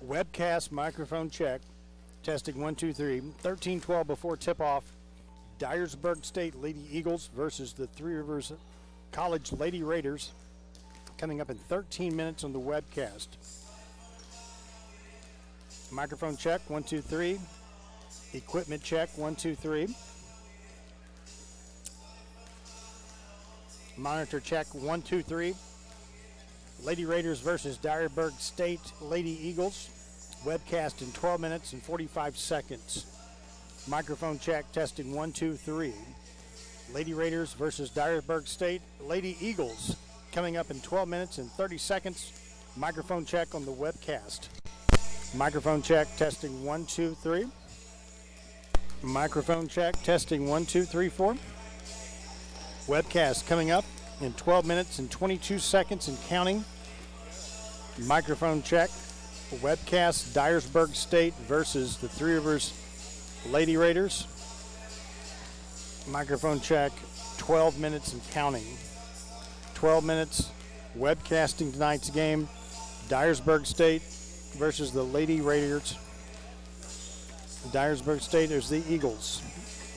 Webcast microphone check. Testing 1, 2, 3. 13-12 before tip-off. Dyersburg State Lady Eagles versus the Three Rivers College Lady Raiders. Coming up in 13 minutes on the webcast. Microphone check, 1, 2, 3. Equipment check, 1, 2, 3. Monitor check, 1, 2, 3. Lady Raiders versus Dyersburg State Lady Eagles. Webcast in 12 minutes and 45 seconds. Microphone check, testing 1, 2, 3. Lady Raiders versus Dyersburg State Lady Eagles. Coming up in 12 minutes and 30 seconds. Microphone check on the webcast. Microphone check, testing 1, 2, 3. Microphone check, testing 1, 2, 3, 4. Webcast coming up in 12 minutes and 22 seconds and counting. Microphone check. Webcast, Dyersburg State versus the Three Rivers Lady Raiders. Microphone check, 12 minutes and counting. 12 minutes, webcasting tonight's game. Dyersburg State versus the Lady Raiders. Dyersburg State is the Eagles.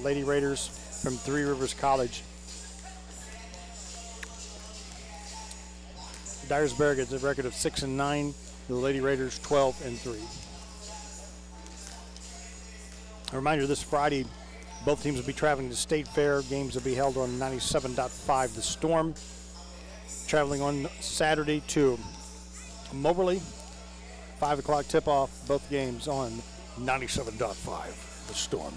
Lady Raiders from Three Rivers College. Dyersburg has a record of 6-9. The Lady Raiders 12-3. A reminder, this Friday, both teams will be traveling to State Fair. Games will be held on 97.5 The Storm. Traveling on Saturday to Moberly. 5 o'clock tip-off, both games on 97.5 The Storm.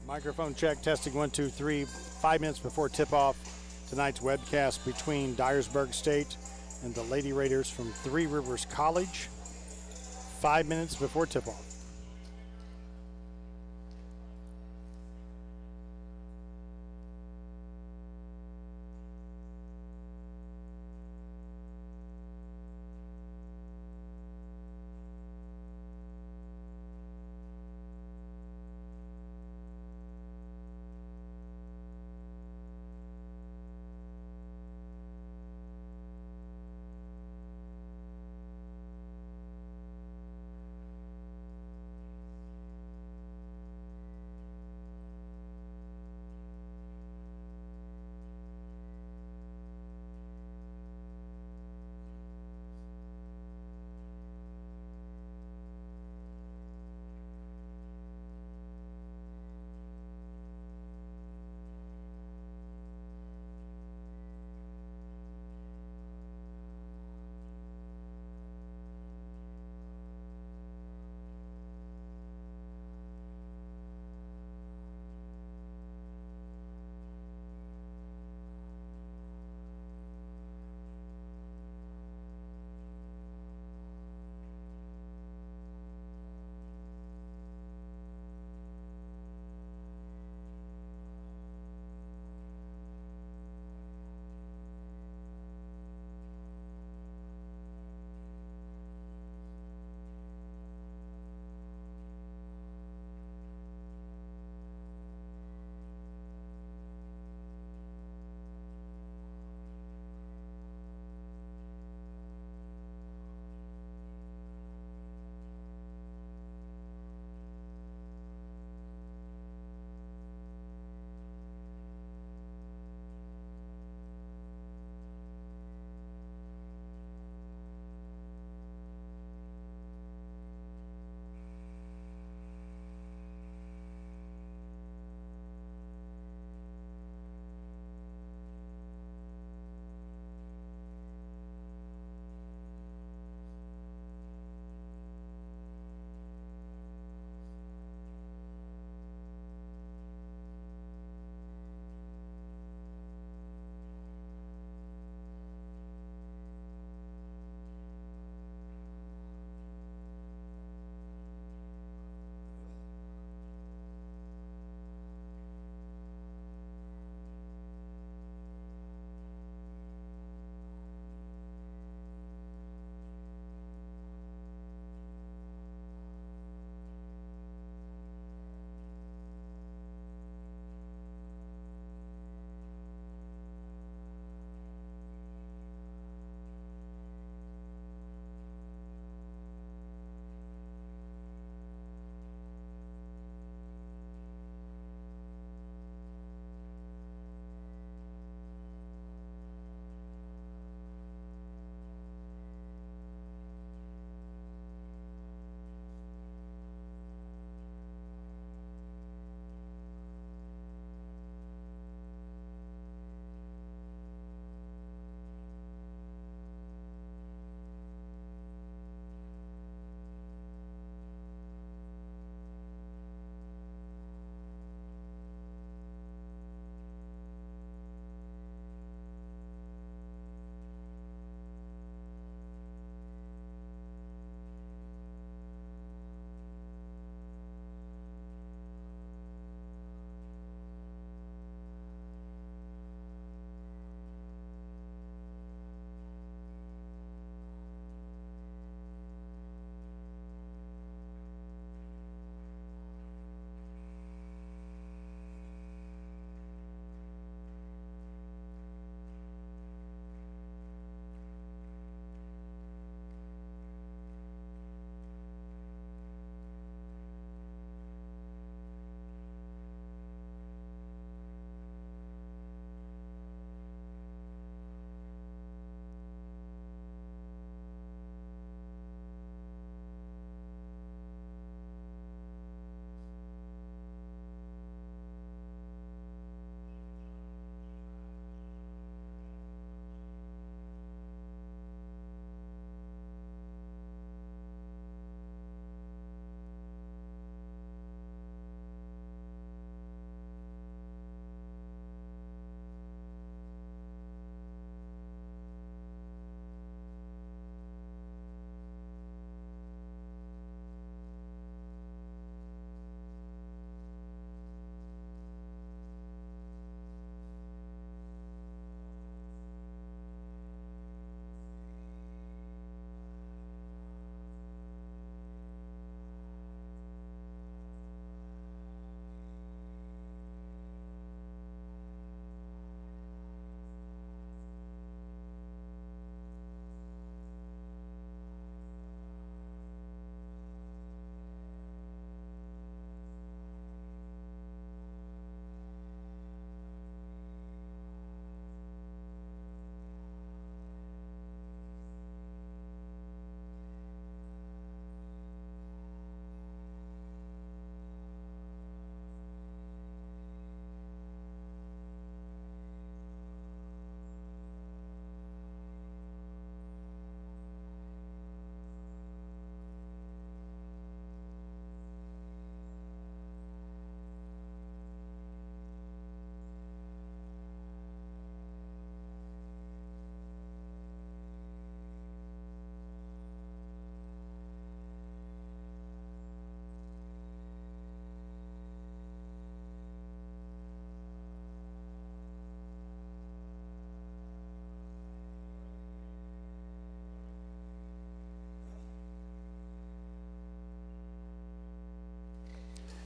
Microphone check, testing 1, 2, 3. 5 minutes before tip-off, tonight's webcast between Dyersburg State and the Lady Raiders from Three Rivers College. 5 minutes before tip-off.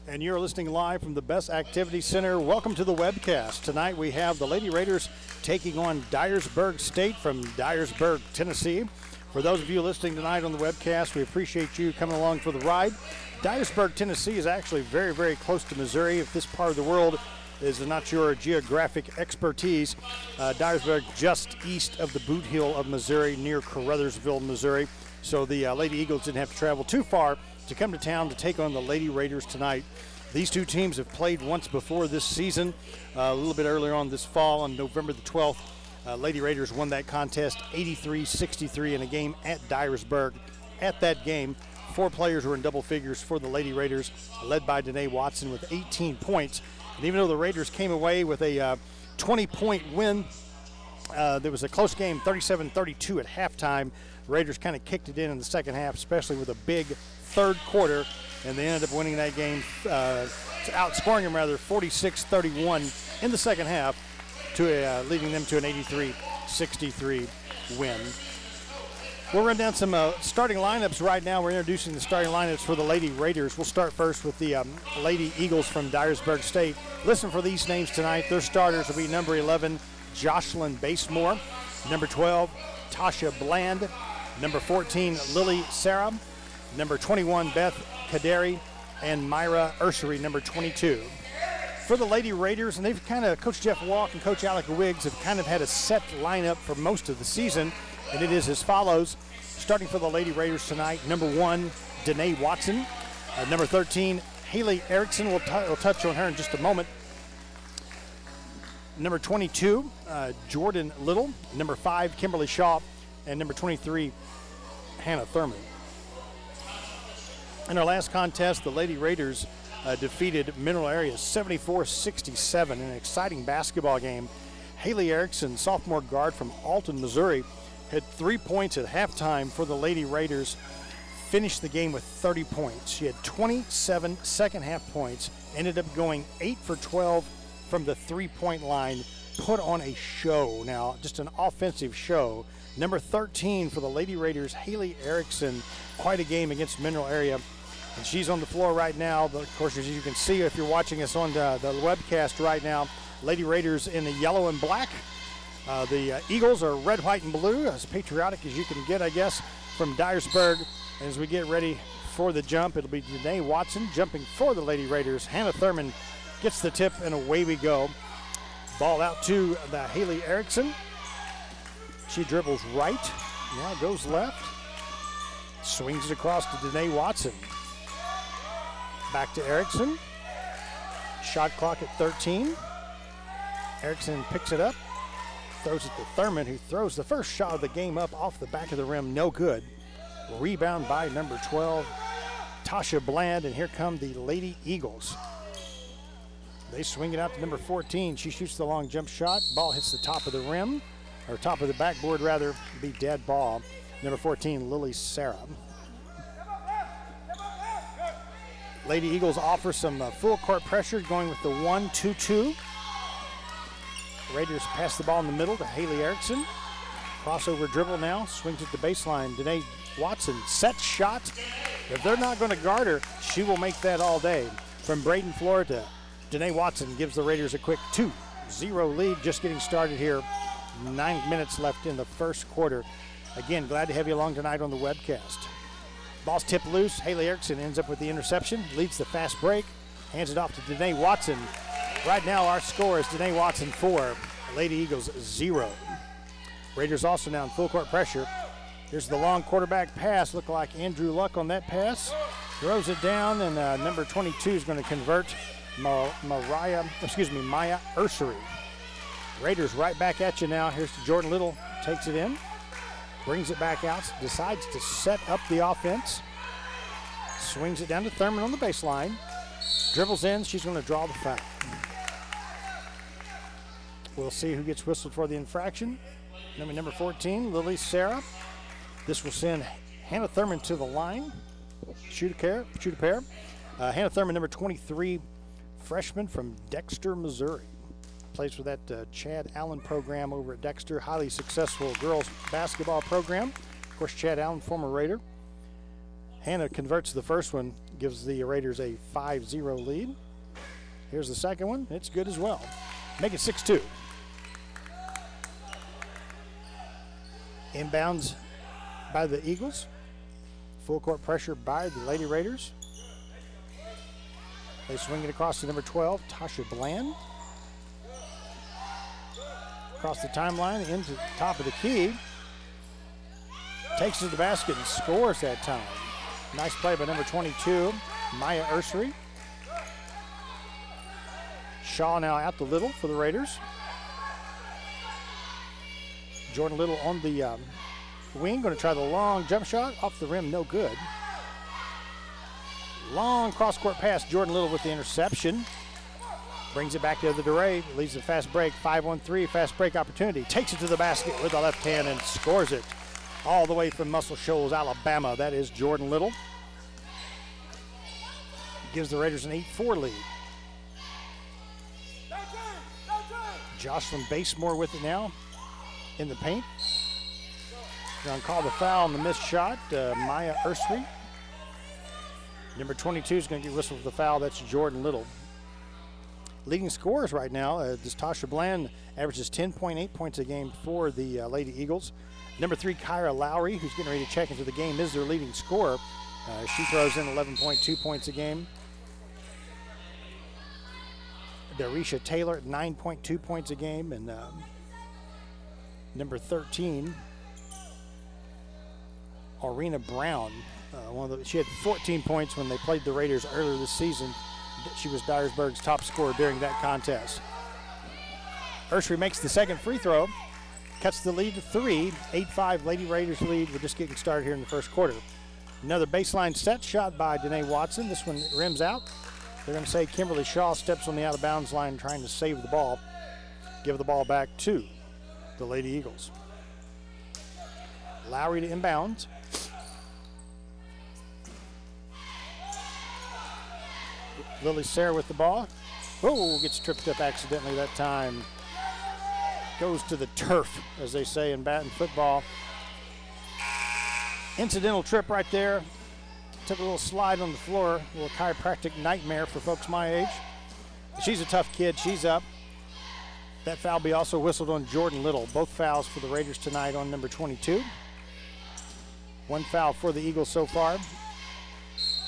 And you're listening live from the Best Activity Center. Welcome to the webcast. Tonight we have the Lady Raiders taking on Dyersburg State from Dyersburg, Tennessee. For those of you listening tonight on the webcast, we appreciate you coming along for the ride. Dyersburg, Tennessee is actually very, very close to Missouri. If this part of the world is not your geographic expertise, Dyersburg just east of the Boot Heel of Missouri, near Caruthersville, Missouri. So the Lady Eagles didn't have to travel too far to come to town to take on the Lady Raiders tonight. These two teams have played once before this season, a little bit earlier on this fall on November the 12th. Lady Raiders won that contest 83-63 in a game at Dyersburg. At that game, 4 players were in double figures for the Lady Raiders, led by Danae Watson with 18 points. And even though the Raiders came away with a 20-point win, there was a close game, 37-32 at halftime. The Raiders kind of kicked it in the second half, especially with a big third quarter, and they ended up winning that game, outscoring them rather 46-31 in the second half, to leading them to an 83-63 win. We'll run down some starting lineups right now. We're introducing the starting lineups for the Lady Raiders. We'll start first with the Lady Eagles from Dyersburg State. Listen for these names tonight. Their starters will be number 11, Jocelyn Basemore, number 12, Tasha Bland, number 14, Lily Sarah, number 21, Beth Kaderi, and Myra Ursery, number 22. For the Lady Raiders, and they've kind of, Coach Jeff Walk and Coach Alec Wiggs have kind of had a set lineup for most of the season, and it is as follows. Starting for the Lady Raiders tonight, number 1, Danae Watson. Number 13, Haley Erickson. We'll touch on her in just a moment. Number 22, Jordan Little. Number 5, Kimberly Shaw. And number 23, Hannah Thurman. In our last contest, the Lady Raiders defeated Mineral Area 74-67 in an exciting basketball game. Haley Erickson, sophomore guard from Alton, Missouri, had 3 points at halftime for the Lady Raiders, finished the game with 30 points. She had 27 second half points, ended up going 8 for 12 from the three-point line, put on a show. Now, just an offensive show. Number 13 for the Lady Raiders, Haley Erickson, quite a game against Mineral Area. And she's on the floor right now. But of course, as you can see if you're watching us on the webcast right now, Lady Raiders in the yellow and black. The Eagles are red, white, and blue, as patriotic as you can get, I guess, from Dyersburg. And as we get ready for the jump, it'll be Danae Watson jumping for the Lady Raiders. Hannah Thurman gets the tip, and away we go. Ball out to the Haley Erickson. She dribbles right, now goes left, swings it across to Danae Watson. Back to Erickson. Shot clock at 13. Erickson picks it up, throws it to Thurman, who throws the first shot of the game up off the back of the rim, no good. Rebound by number 12, Tasha Bland, and here come the Lady Eagles. They swing it out to number 14. She shoots the long jump shot. Ball hits the top of the rim, or top of the backboard rather, be dead ball. Number 14, Lily Sarah. Lady Eagles offer some full court pressure, going with the 1-2-2. Raiders pass the ball in the middle to Haley Erickson. Crossover dribble now, swings it to baseline. Danae Watson, set shot. If they're not going to guard her, she will make that all day. From Braden Florida, Danae Watson gives the Raiders a quick 2-0 lead, just getting started here. 9 minutes left in the first quarter. Again, glad to have you along tonight on the webcast. Ball's tipped loose. Haley Erickson ends up with the interception, leads the fast break, hands it off to Danae Watson. Right now our score is Danae Watson 4, Lady Eagles 0. Raiders also now in full court pressure. Here's the long quarterback pass. Look like Andrew Luck on that pass. Throws it down, and number 22 is going to convert Maya Ursery. Raiders right back at you now. Here's to Jordan Little, takes it in, brings it back out, decides to set up the offense, swings it down to Thurman on the baseline, dribbles in, she's going to draw the foul. We'll see who gets whistled for the infraction. Number 14, Lily Sarah. This will send Hannah Thurman to the line. Shoot a pair. Hannah Thurman, number 23, freshman from Dexter, Missouri. Plays for that Chad Allen program over at Dexter. Highly successful girls basketball program. Of course, Chad Allen, former Raider. Hannah converts the first one, gives the Raiders a 5-0 lead. Here's the second one. It's good as well. Make it 6-2. Inbounds by the Eagles. Full court pressure by the Lady Raiders. They swing it across to number 12, Tasha Bland. Across the timeline, into the top of the key. Takes it to the basket and scores that time. Nice play by number 22, Maya Ursery. Shaw now out to Little for the Raiders. Jordan Little on the wing, going to try the long jump shot. Off the rim, no good. Long cross-court pass, Jordan Little with the interception. Brings it back to the DeRay, leads the fast break, 5-1-3, fast break opportunity. Takes it to the basket with the left hand and scores it. All the way from Muscle Shoals, Alabama. That is Jordan Little. Gives the Raiders an 8-4 lead. Jocelyn Basemore with it now in the paint. Going to call the foul on the missed shot, Maya Ursery. Number 22 is going to get whistled for the foul. That's Jordan Little. Leading scorers right now, this Tasha Bland averages 10.8 points a game for the Lady Eagles. Number 3, Kyra Lowry, who's getting ready to check into the game, is their leading scorer. She throws in 11.2 points a game. Darisha Taylor at 9.2 points a game. And number 13, Arena Brown. She had 14 points when they played the Raiders earlier this season. She was Dyersburg's top scorer during that contest. Ursery makes the second free throw, cuts the lead to 3, 8-5 Lady Raiders lead. We're just getting started here in the first quarter. Another baseline set shot by Danae Watson. This one rims out. They're going to say Kimberly Shaw steps on the out-of-bounds line trying to save the ball. Give the ball back to the Lady Eagles. Lowry to inbounds. Lily Sayre with the ball. Oh, gets tripped up accidentally that time. Goes to the turf, as they say in bat and football. Incidental trip right there. Took a little slide on the floor. A little chiropractic nightmare for folks my age. She's a tough kid. She's up. That foul be also whistled on Jordan Little. Both fouls for the Raiders tonight on number 22. One foul for the Eagles so far.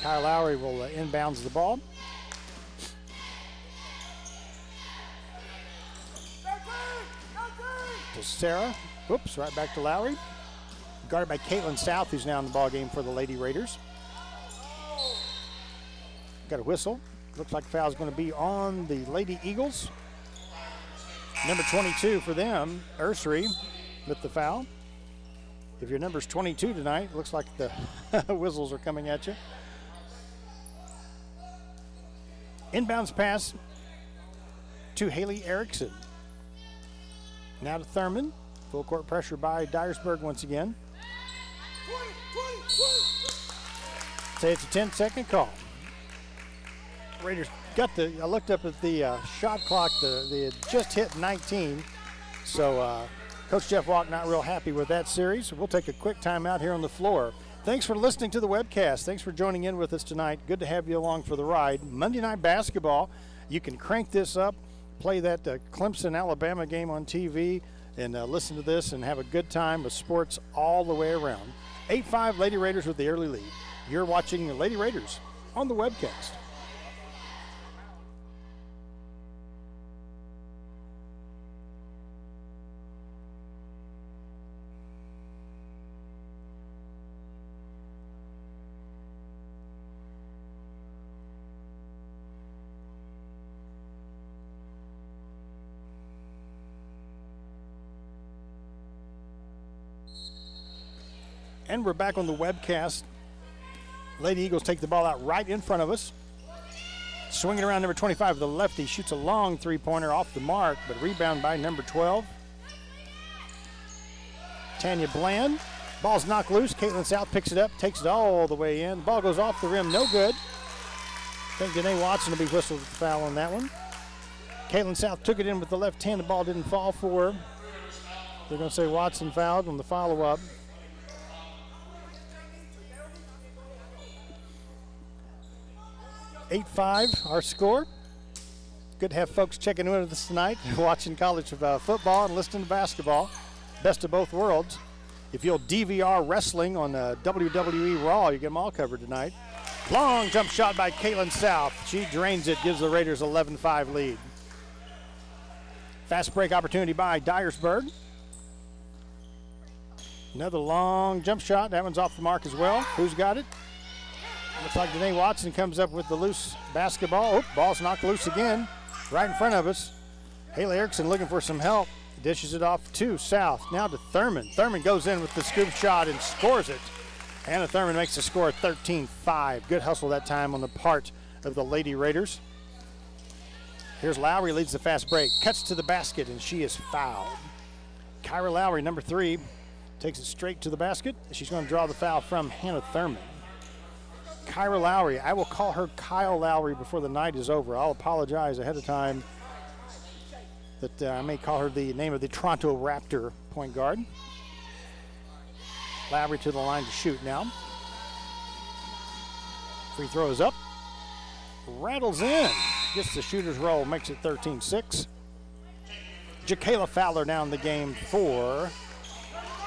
Kyle Lowry will inbounds the ball. To Sarah. Whoops, right back to Lowry. Guarded by Caitlin South, who's now in the ball game for the Lady Raiders. Got a whistle. Looks like the foul is going to be on the Lady Eagles. Number 22 for them, Ursery, with the foul. If your number's 22 tonight, looks like the whistles are coming at you. Inbounds pass to Haley Erickson. Now to Thurman. Full court pressure by Dyersburg once again. Say it's a 10-second call. Raiders got I looked up at the shot clock. They had just hit 19. So Coach Jeff Walk not real happy with that series. We'll take a quick timeout here on the floor. Thanks for listening to the webcast. Thanks for joining in with us tonight. Good to have you along for the ride. Monday Night Basketball. You can crank this up, play that Clemson-Alabama game on TV, and listen to this and have a good time with sports all the way around. 8-5 Lady Raiders with the early lead. You're watching the Lady Raiders on the webcast. And we're back on the webcast. Lady Eagles take the ball out right in front of us. Swinging around number 25, the lefty shoots a long three-pointer off the mark, but rebound by number 12. Tanya Bland. Ball's knocked loose. Caitlin South picks it up, takes it all the way in. The ball goes off the rim, no good. I think Danae Watson will be whistled with the foul on that one. Caitlin South took it in with the left hand. The ball didn't fall for her. They're going to say Watson fouled on the follow-up. 8-5 our score. Good to have folks checking in with us tonight, watching college football and listening to basketball. Best of both worlds. If you'll DVR wrestling on WWE Raw, you get them all covered tonight. Long jump shot by Caitlin South. She drains it, gives the Raiders 11-5 lead. Fast break opportunity by Dyersburg. Another long jump shot. That one's off the mark as well. Who's got it? Looks like Danae Watson comes up with the loose basketball. Oh, ball's knocked loose again, right in front of us. Haley Erickson looking for some help. Dishes it off to South. Now to Thurman. Thurman goes in with the scoop shot and scores it. Anna Thurman makes the score 13-5. Good hustle that time on the part of the Lady Raiders. Here's Lowry, leads the fast break. Cuts to the basket, and she is fouled. Kyra Lowry, number 3, takes it straight to the basket. She's going to draw the foul from Hannah Thurman. Kyra Lowry, I will call her Kyle Lowry before the night is over. I'll apologize ahead of time that I may call her the name of the Toronto Raptor point guard. Lowry to the line to shoot now. Free throw is up. Rattles in. Gets the shooter's roll, makes it 13-6. Jacayla Fowler now in the game for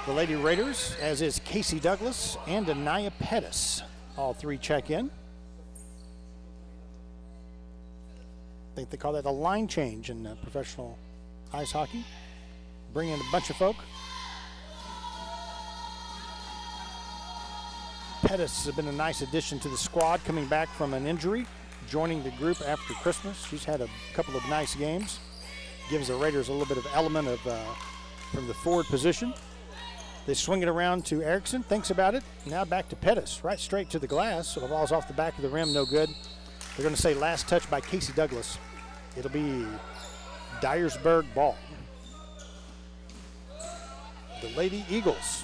the Lady Raiders, as is Casey Douglas and Anaya Pettis. All 3 check in. I think they call that a line change in professional ice hockey. Bring in a bunch of folk. Pettis has been a nice addition to the squad, coming back from an injury, joining the group after Christmas. She's had a couple of nice games. Gives the Raiders a little bit of element of from the forward position. They swing it around to Erickson, thinks about it. Now back to Pettis, right straight to the glass. So the ball's off the back of the rim, no good. They're going to say last touch by Casey Douglas. It'll be Dyersburg ball. The Lady Eagles,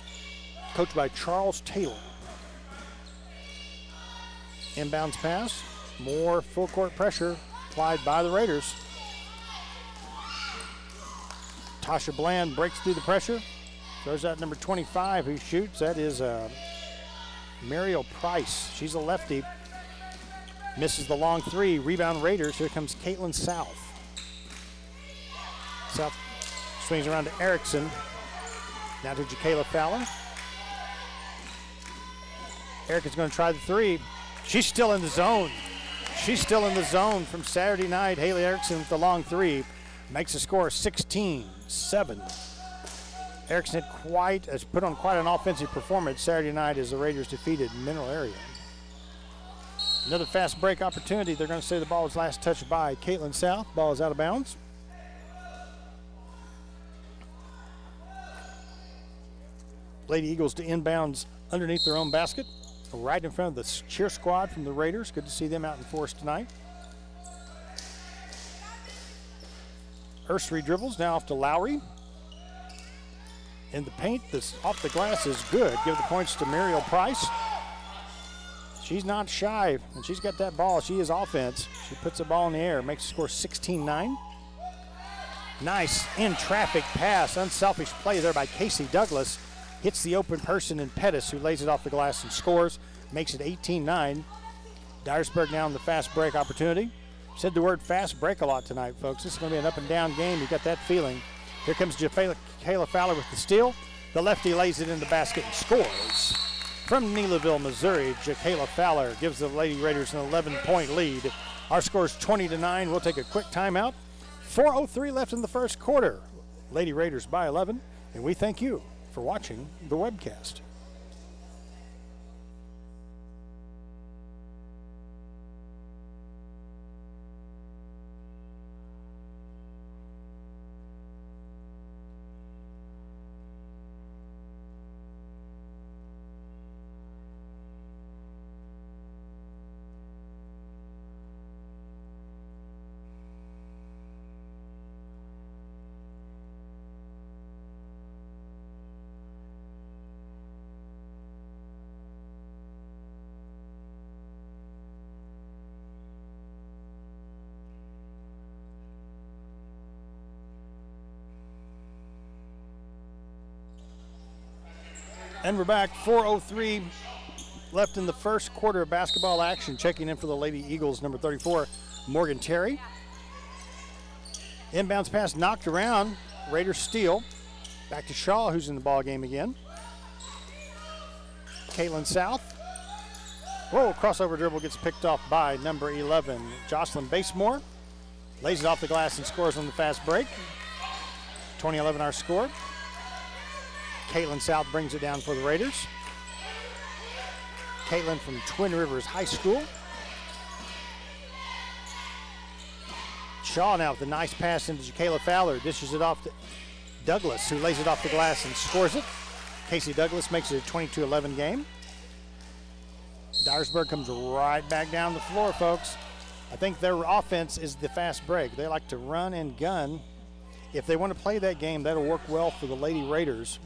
coached by Charles Taylor. Inbounds pass, more full court pressure applied by the Raiders. Tasha Bland breaks through the pressure. Throws out number 25 who shoots. That is Mariel Price. She's a lefty. Misses the long 3. Rebound Raiders. Here comes Caitlin South. South swings around to Erickson. Now to Jacayla Fowler. Erickson's going to try the 3. She's still in the zone. She's still in the zone from Saturday night. Haley Erickson with the long 3. Makes the score 16-7. Erickson has put on quite an offensive performance Saturday night as the Raiders defeated Mineral Area. Another fast break opportunity. They're going to say the ball was last touched by Caitlin South. Ball is out of bounds. Lady Eagles to inbounds underneath their own basket, right in front of the cheer squad from the Raiders. Good to see them out in force tonight. Ursary dribbles now off to Lowry. In the paint, this off the glass is good. Give the points to Mariel Price. She's not shy, and she's got that ball. She is offense. She puts the ball in the air, makes the score 16-9. Nice in-traffic pass, unselfish play there by Casey Douglas. Hits the open person in Pettis, who lays it off the glass and scores. Makes it 18-9. Dyersburg now in the fast break opportunity. Said the word fast break a lot tonight, folks. This is going to be an up-and-down game. You got that feeling. Here comes Jacayla Fowler with the steal. The lefty lays it in the basket and scores. From Neelaville, Missouri, Jacayla Fowler gives the Lady Raiders an 11-point lead. Our score is 20-9. We'll take a quick timeout. 4:03 left in the first quarter. Lady Raiders by 11, and we thank you for watching the webcast. And we're back, 4:03 left in the first quarter of basketball action. Checking in for the Lady Eagles, number 34, Morgan Terry. Inbounds pass knocked around. Raiders steal. Back to Shaw, who's in the ball game again. Caitlin South. Whoa, crossover dribble gets picked off by number 11, Jocelyn Basemore. Lays it off the glass and scores on the fast break. 20-11 our score. Caitlin South brings it down for the Raiders. Caitlin from Twin Rivers High School. Shaw now with a nice pass into Jacayla Fowler. Dishes it off to Douglas, who lays it off the glass and scores it. Casey Douglas makes it a 22-11 game. Dyersburg comes right back down the floor, folks. I think their offense is the fast break. They like to run and gun. If they want to play that game, that'll work well for the Lady Raiders.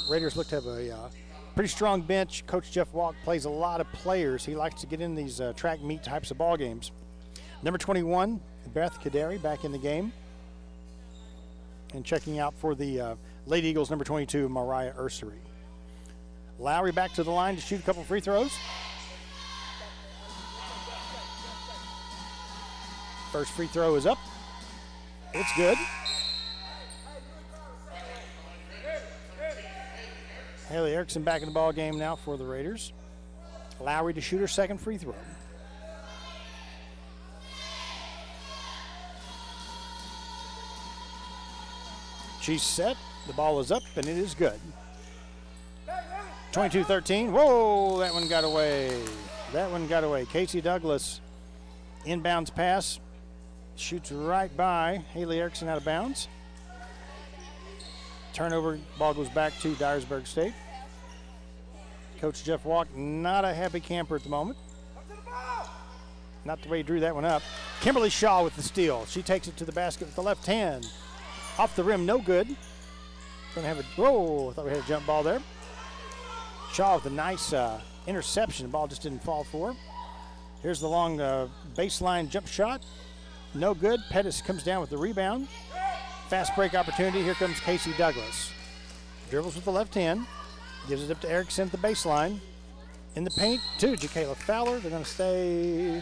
Raiders look to have a pretty strong bench. Coach Jeff Walk plays a lot of players. He likes to get in these track meet types of ball games. Number 21, Beth Kaderi, back in the game. And checking out for the Lady Eagles, number 22, Mariah Ursery. Lowry back to the line to shoot a couple free throws. First free throw is up. It's good. Haley Erickson back in the ball game now for the Raiders. Lowry to shoot her second free throw. She's set. The ball is up, and it is good. 22-13. Whoa, that one got away. That one got away. Casey Douglas, inbounds pass. Shoots right by Haley Erickson out of bounds. Turnover, ball goes back to Dyersburg State. Coach Jeff Walk, not a happy camper at the moment. Not the way he drew that one up. Kimberly Shaw with the steal. She takes it to the basket with the left hand. Off the rim, no good. Gonna have a, whoa, I thought we had a jump ball there. Shaw with a nice interception. The ball just didn't fall for her. Here's the long baseline jump shot. No good. Pettis comes down with the rebound. Fast break opportunity. Here comes Casey Douglas. Dribbles with the left hand. Gives it up to Erickson at the baseline. In the paint to Jacayla Fowler. They're going to stay.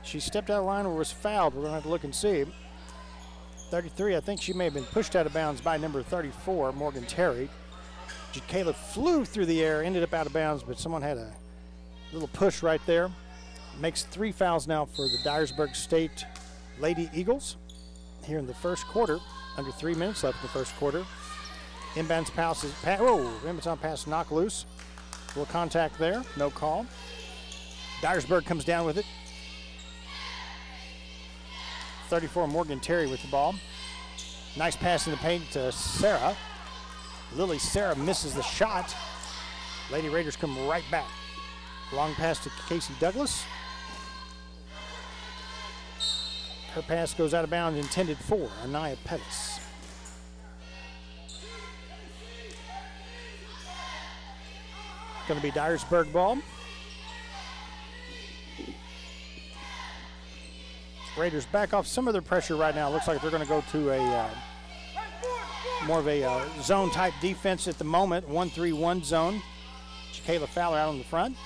She stepped out of line or was fouled. We're going to have to look and see. 33, I think she may have been pushed out of bounds by number 34, Morgan Terry. Jacayla flew through the air, ended up out of bounds, but someone had a little push right there. Makes 3 fouls now for the Dyersburg State Lady Eagles here in the first quarter. Under 3 minutes left in the first quarter. Inbounds pass is, inbounds pass knock loose. A little contact there, no call. Dyersburg comes down with it. 34, Morgan Terry with the ball. Nice pass in the paint to Sarah. Lily Sarah misses the shot. Lady Raiders come right back. Long pass to Casey Douglas. Her pass goes out of bounds, intended for Anaya Pettis. Going to be Dyersburg ball. Raiders back off some of their pressure right now. Looks like they're going to go to a more of a zone type defense at the moment. 1-3-1 zone. Jacayla Fowler out on the front.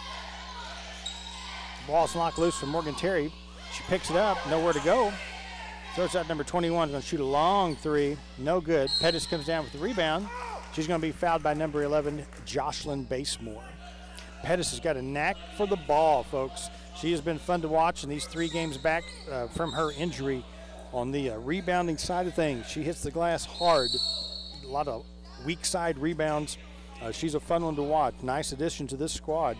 Ball's knocked loose from Morgan Terry. She picks it up, nowhere to go. Throws out number 21, going to shoot a long three. No good. Pettis comes down with the rebound. She's going to be fouled by number 11, Jocelyn Basemore. Pettis has got a knack for the ball, folks. She has been fun to watch in these 3 games back from her injury on the rebounding side of things. She hits the glass hard. A lot of weak side rebounds. She's a fun one to watch. Nice addition to this squad.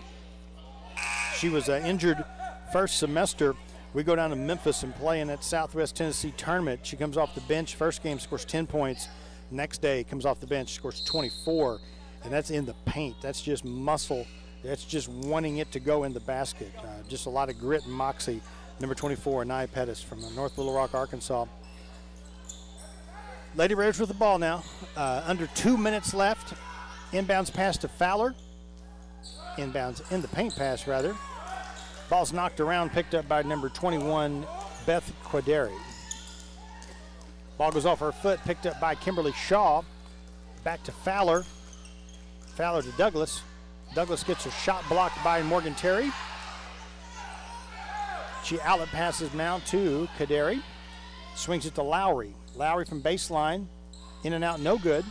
She was injured first semester. We go down to Memphis and play in that Southwest Tennessee tournament. She comes off the bench. First game scores 10 points. Next day comes off the bench, scores 24. And that's in the paint. That's just muscle. That's just wanting it to go in the basket. Just a lot of grit and moxie. Number 24, Anaya Pettis from North Little Rock, Arkansas. Lady Raiders with the ball now. Under 2 minutes left. Inbounds pass to Fowler. Inbounds in the paint pass, rather. Ball's knocked around, picked up by number 21, Beth Quaderi. Ball goes off her foot, picked up by Kimberly Shaw. Back to Fowler. Fowler to Douglas. Douglas gets a shot blocked by Morgan Terry. She outlet passes now to Kaderi. Swings it to Lowry. Lowry from baseline. In and out, no good.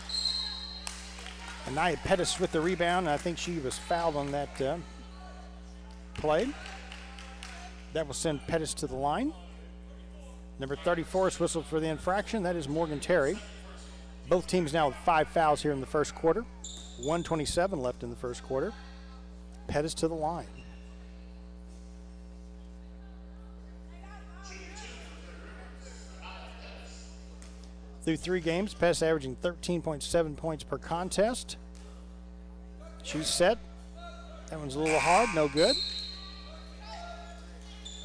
Anaya Pettis with the rebound. I think she was fouled on that play. That will send Pettis to the line. Number 34 is whistled for the infraction. That is Morgan Terry. Both teams now with 5 fouls here in the first quarter. 1:27 left in the first quarter. Pettis to the line. Through 3 games, Pettis averaging 13.7 points per contest. She's set. That one's a little hard, no good.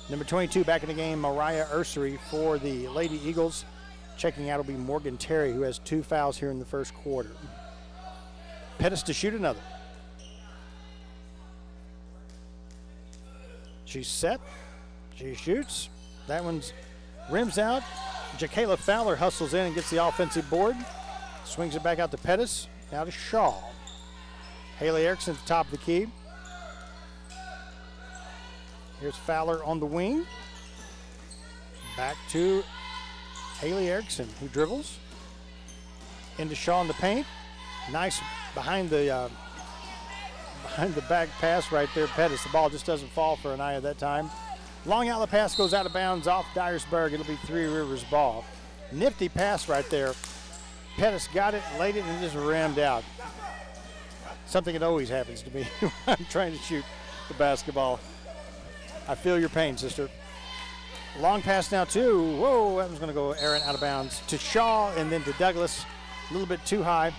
Number 22 back in the game, Mariah Ursery for the Lady Eagles. Checking out will be Morgan Terry, who has 2 fouls here in the first quarter. Pettis to shoot another. She's set. She shoots. That one's rims out. Jacayla Fowler hustles in and gets the offensive board. Swings it back out to Pettis. Now to Shaw. Haley Erickson at the top of the key. Here's Fowler on the wing. Back to Haley Erickson, who dribbles. Into Shaw in the paint. Nice behind the back pass right there, Pettis. The ball just doesn't fall for Anaya that time. Long outlet pass goes out of bounds off Dyersburg. It'll be Three Rivers ball. Nifty pass right there. Pettis got it, laid it, and just rammed out. Something that always happens to me when I'm trying to shoot the basketball. I feel your pain, sister. Long pass now, too. Whoa, that was going to go Aaron out of bounds. To Shaw and then to Douglas. A little bit too high.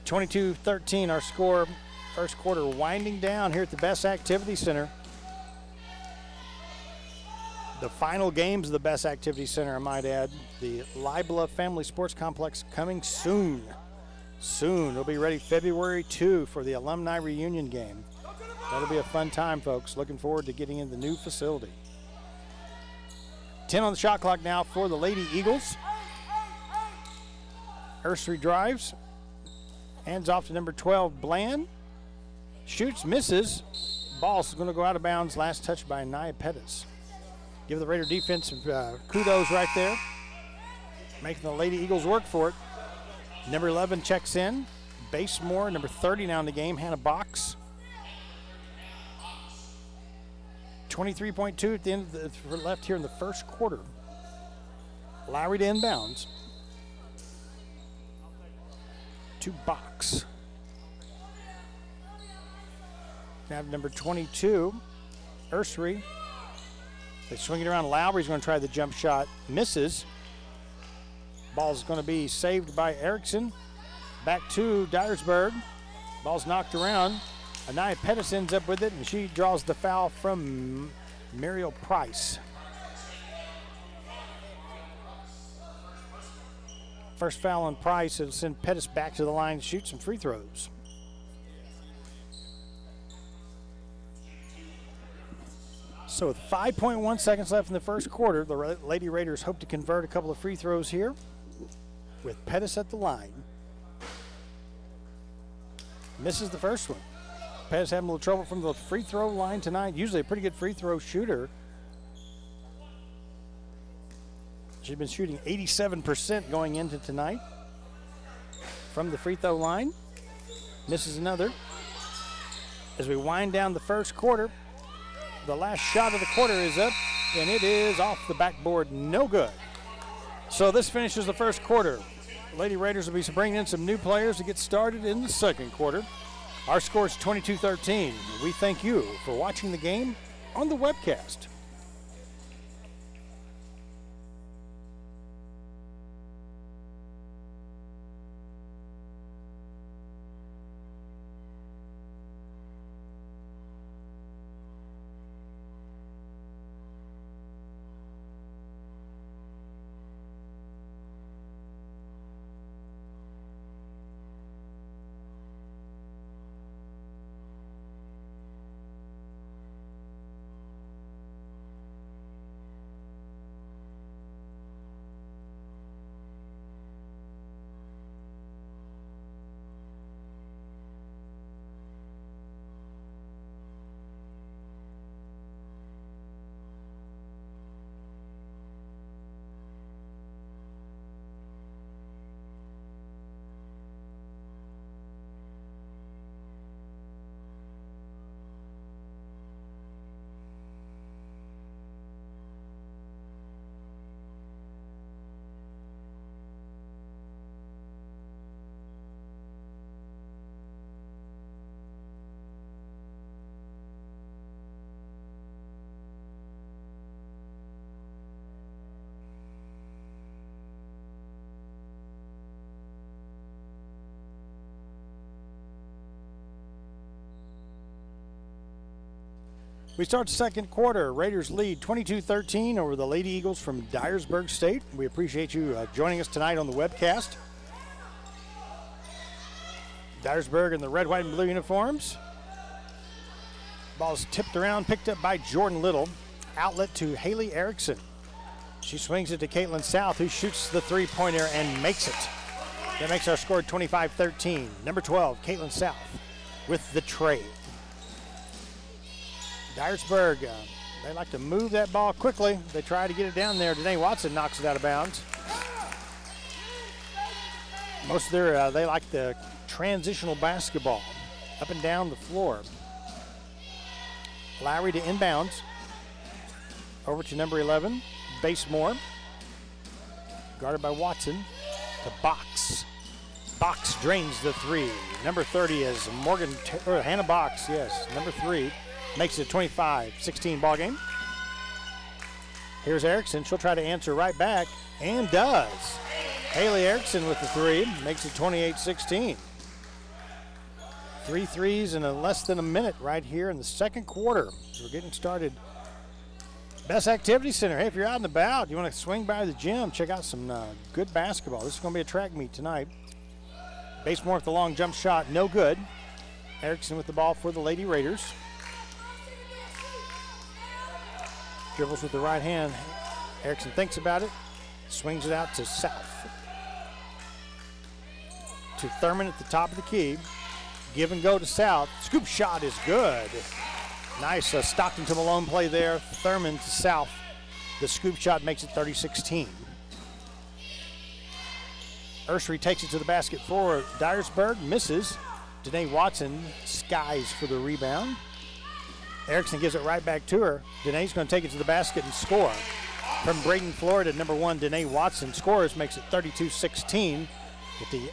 22-13 our score. First quarter winding down here at the Best Activity Center. The final games of the Best Activity Center, I might add. The Libla Family Sports Complex coming soon. Soon. It'll be ready February 2 for the alumni reunion game. That'll be a fun time, folks. Looking forward to getting in the new facility. 10 on the shot clock now for the Lady Eagles. Ursery drives. Hands off to number 12, Bland. Shoots, misses. Ball's going to go out of bounds. Last touch by Anaya Pettis. Give the Raider defense some kudos right there. Making the Lady Eagles work for it. Number 11 checks in. Basemore, number 30 now in the game, Hannah Box. 23.2 at the end of the left here in the first quarter. Lowry to inbounds. To Box. Now number 22, Ursery. They swing it around. Lowry's going to try the jump shot. Misses. Ball's going to be saved by Erickson. Back to Dyersburg. Ball's knocked around. Anaya Pettis ends up with it, and she draws the foul from Muriel Price. First foul on Price. It'll send Pettis back to the line to shoot some free throws. So with 5.1 seconds left in the first quarter, the Lady Raiders hope to convert a couple of free throws here with Pettis at the line. Misses the first one. Pettis having a little trouble from the free throw line tonight. Usually a pretty good free throw shooter. She's been shooting 87% going into tonight from the free throw line. Misses another. As we wind down the first quarter, the last shot of the quarter is up, and it is off the backboard, no good. So this finishes the first quarter. Lady Raiders will be bringing in some new players to get started in the second quarter. Our score is 22-13. We thank you for watching the game on the webcast. We start the second quarter. Raiders lead 22-13 over the Lady Eagles from Dyersburg State. We appreciate you joining us tonight on the webcast. Dyersburg in the red, white, and blue uniforms. Ball's tipped around, picked up by Jordan Little. Outlet to Haley Erickson. She swings it to Caitlin South, who shoots the three-pointer and makes it. That makes our score 25-13. Number 12, Caitlin South with the tray. Dyersburg, they like to move that ball quickly. They try to get it down there. Danae Watson knocks it out of bounds. Most of their, they like the transitional basketball up and down the floor. Lowry to inbounds. Over to number 11, Basemore. Guarded by Watson to Box. Box drains the three. Number 30 is Hannah Box, yes, number 3. Makes it a 25-16 ball game. Here's Erickson. She'll try to answer right back, and does. Haley Erickson with the 3 makes it 28-16. 3 threes in less than a minute right here in the second quarter. So we're getting started. Best Activity Center. Hey, if you're out and about, you want to swing by the gym, check out some good basketball. This is going to be a track meet tonight. Basemore with the long jump shot, no good. Erickson with the ball for the Lady Raiders. Dribbles with the right hand. Erickson thinks about it. Swings it out to South. To Thurman at the top of the key. Give and go to South. Scoop shot is good. Nice Stockton to Malone play there. Thurman to South. The scoop shot makes it 30-16. Ursery takes it to the basket for Dyersburg. Misses. Danae Watson skies for the rebound. Erickson gives it right back to her. Danae's going to take it to the basket and score. From Braden, Florida, number 1, Danae Watson scores, makes it 32-16 at the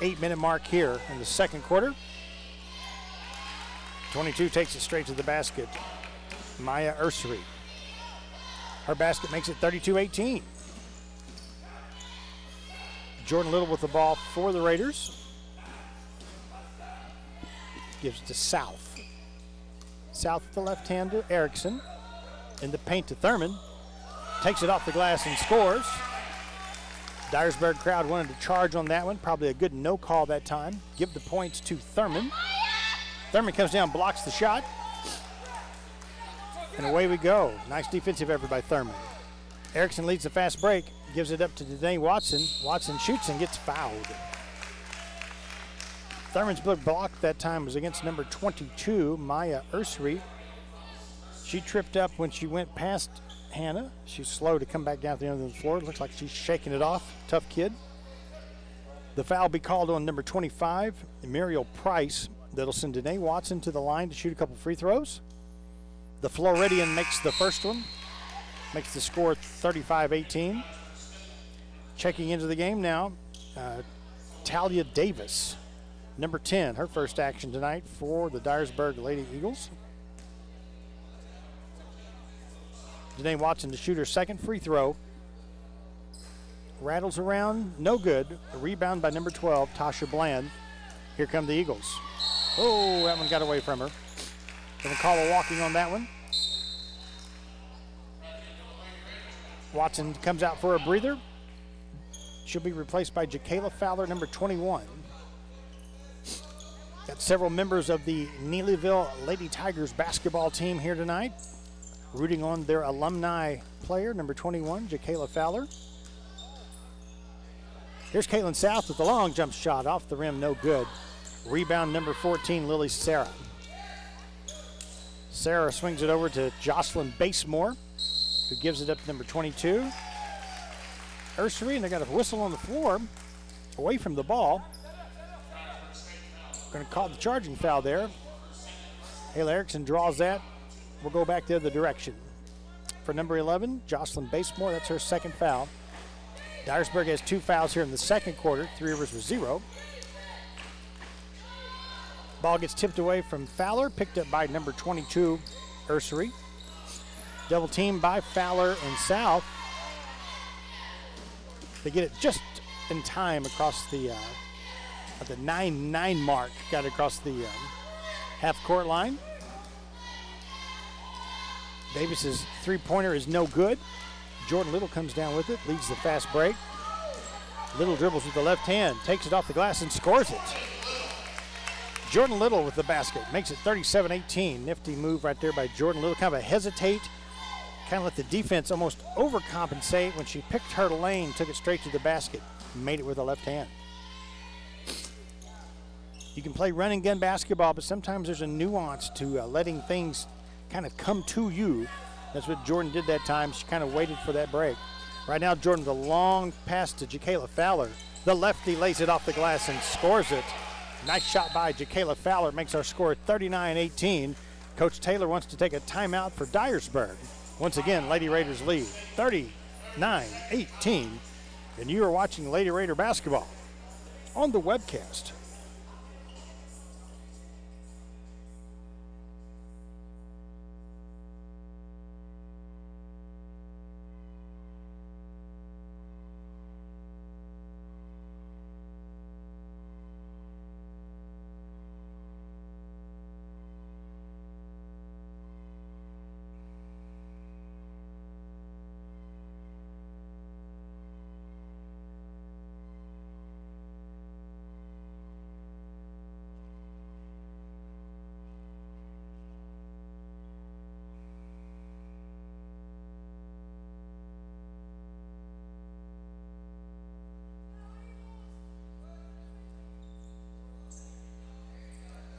8-minute mark here in the second quarter. 22 takes it straight to the basket. Maya Ursery. Her basket makes it 32-18. Jordan Little with the ball for the Raiders. Gives to South. South with the left-hander, Erickson. In the paint to Thurman. Takes it off the glass and scores. Dyersburg crowd wanted to charge on that one. Probably a good no call that time. Give the points to Thurman. Thurman comes down, blocks the shot. And away we go. Nice defensive effort by Thurman. Erickson leads the fast break. Gives it up to Danae Watson. Watson shoots and gets fouled. Thurman's block that time was against number 22, Maya Ursery. She tripped up when she went past Hannah. She's slow to come back down to the end of the floor. Looks like she's shaking it off. Tough kid. The foul will be called on number 25, Muriel Price. That'll send Danae Watson to the line to shoot a couple free throws. The Floridian makes the first one. Makes the score 35-18. Checking into the game now, Talia Davis. Number 10, her first action tonight for the Dyersburg Lady Eagles. Danae Watson to shoot her second free throw. Rattles around, no good. A rebound by number 12, Tasha Bland. Here come the Eagles. Oh, that one got away from her. Gonna call a walking on that one. Watson comes out for a breather. She'll be replaced by Jacayla Fowler, number 21. Got several members of the Neelyville Lady Tigers basketball team here tonight, rooting on their alumni player, number 21, Jacayla Fowler. Here's Caitlin South with the long jump shot off the rim, no good. Rebound number 14, Lily Sarah. Sarah swings it over to Jocelyn Basemore, who gives it up to number 22. Ursery, and they got a whistle on the floor, away from the ball. Going to call the charging foul there. Haley Erickson draws that. We'll go back the other direction. For number 11, Jocelyn Basemore, that's her second foul. Dyersburg has 2 fouls here in the second quarter. Three Rivers with 0. Ball gets tipped away from Fowler, picked up by number 22, Ursery. Double team by Fowler and South. They get it just in time across the at the 9-9 mark. Got it across the half-court line. Davis's three-pointer is no good. Jordan Little comes down with it, leads the fast break. Little dribbles with the left hand, takes it off the glass and scores it. Jordan Little with the basket, makes it 37-18. Nifty move right there by Jordan Little. Kind of a hesitate, kind of let the defense almost overcompensate. When she picked her lane, took it straight to the basket, made it with the left hand. You can play run and gun basketball, but sometimes there's a nuance to letting things kind of come to you. That's what Jordan did that time. She kind of waited for that break. Right now, Jordan, the long pass to Jacayla Fowler. The lefty lays it off the glass and scores it. Nice shot by Jacayla Fowler, makes our score 39-18. Coach Taylor wants to take a timeout for Dyersburg. Once again, Lady Raiders lead 39-18. And you are watching Lady Raider basketball on the webcast.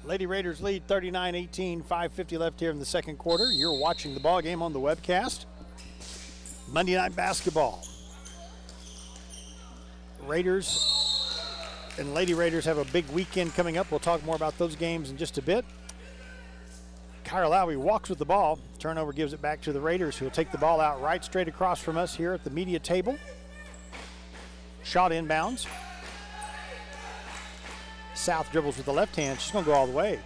Lady Raiders lead 39-18, 5:50 left here in the second quarter. You're watching the ball game on the webcast. Monday Night Basketball. Raiders and Lady Raiders have a big weekend coming up. We'll talk more about those games in just a bit. Kyra Lowry walks with the ball. Turnover gives it back to the Raiders, who will take the ball out right straight across from us here at the media table. Shot inbounds. South dribbles with the left hand. She's going to go all the way.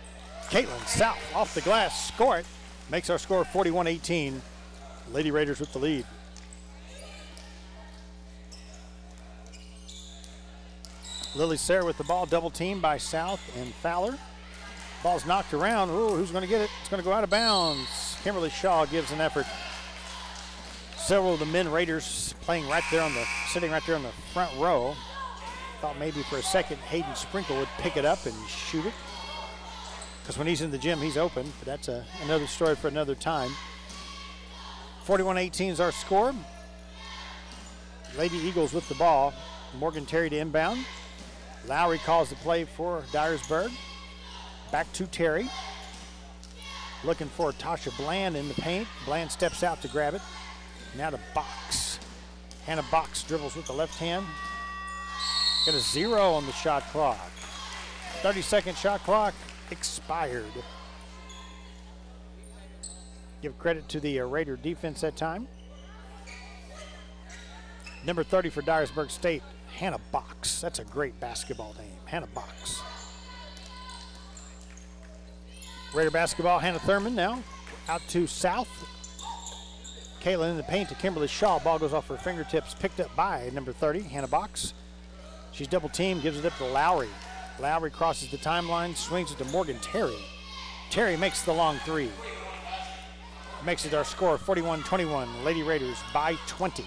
Caitlin South off the glass, score it. Makes our score 41-18. Lady Raiders with the lead. Lily Sayre with the ball, double teamed by South and Fowler. Ball's knocked around. Ooh, who's going to get it? It's going to go out of bounds. Kimberly Shaw gives an effort. Several of the men Raiders playing right there sitting right there on the front row. Thought maybe for a second Hayden Sprinkle would pick it up and shoot it, because when he's in the gym, he's open, but that's another story for another time. 41-18 is our score. Lady Eagles with the ball. Morgan Terry to inbound. Lowry calls the play for Dyersburg. Back to Terry. Looking for Tasha Bland in the paint. Bland steps out to grab it. Now to Box. Hannah Box dribbles with the left hand. Got a 0 on the shot clock. 30-second shot clock expired. Give credit to the Raider defense that time. Number 30 for Dyersburg State, Hannah Box. That's a great basketball name, Hannah Box. Raider basketball, Hannah Thurman now out to South. Kayla in the paint to Kimberly Shaw. Ball goes off her fingertips, picked up by number 30, Hannah Box. She's double teamed, gives it up to Lowry. Lowry crosses the timeline, swings it to Morgan Terry. Terry makes the long three. Makes it our score, 41-21. Lady Raiders by 20.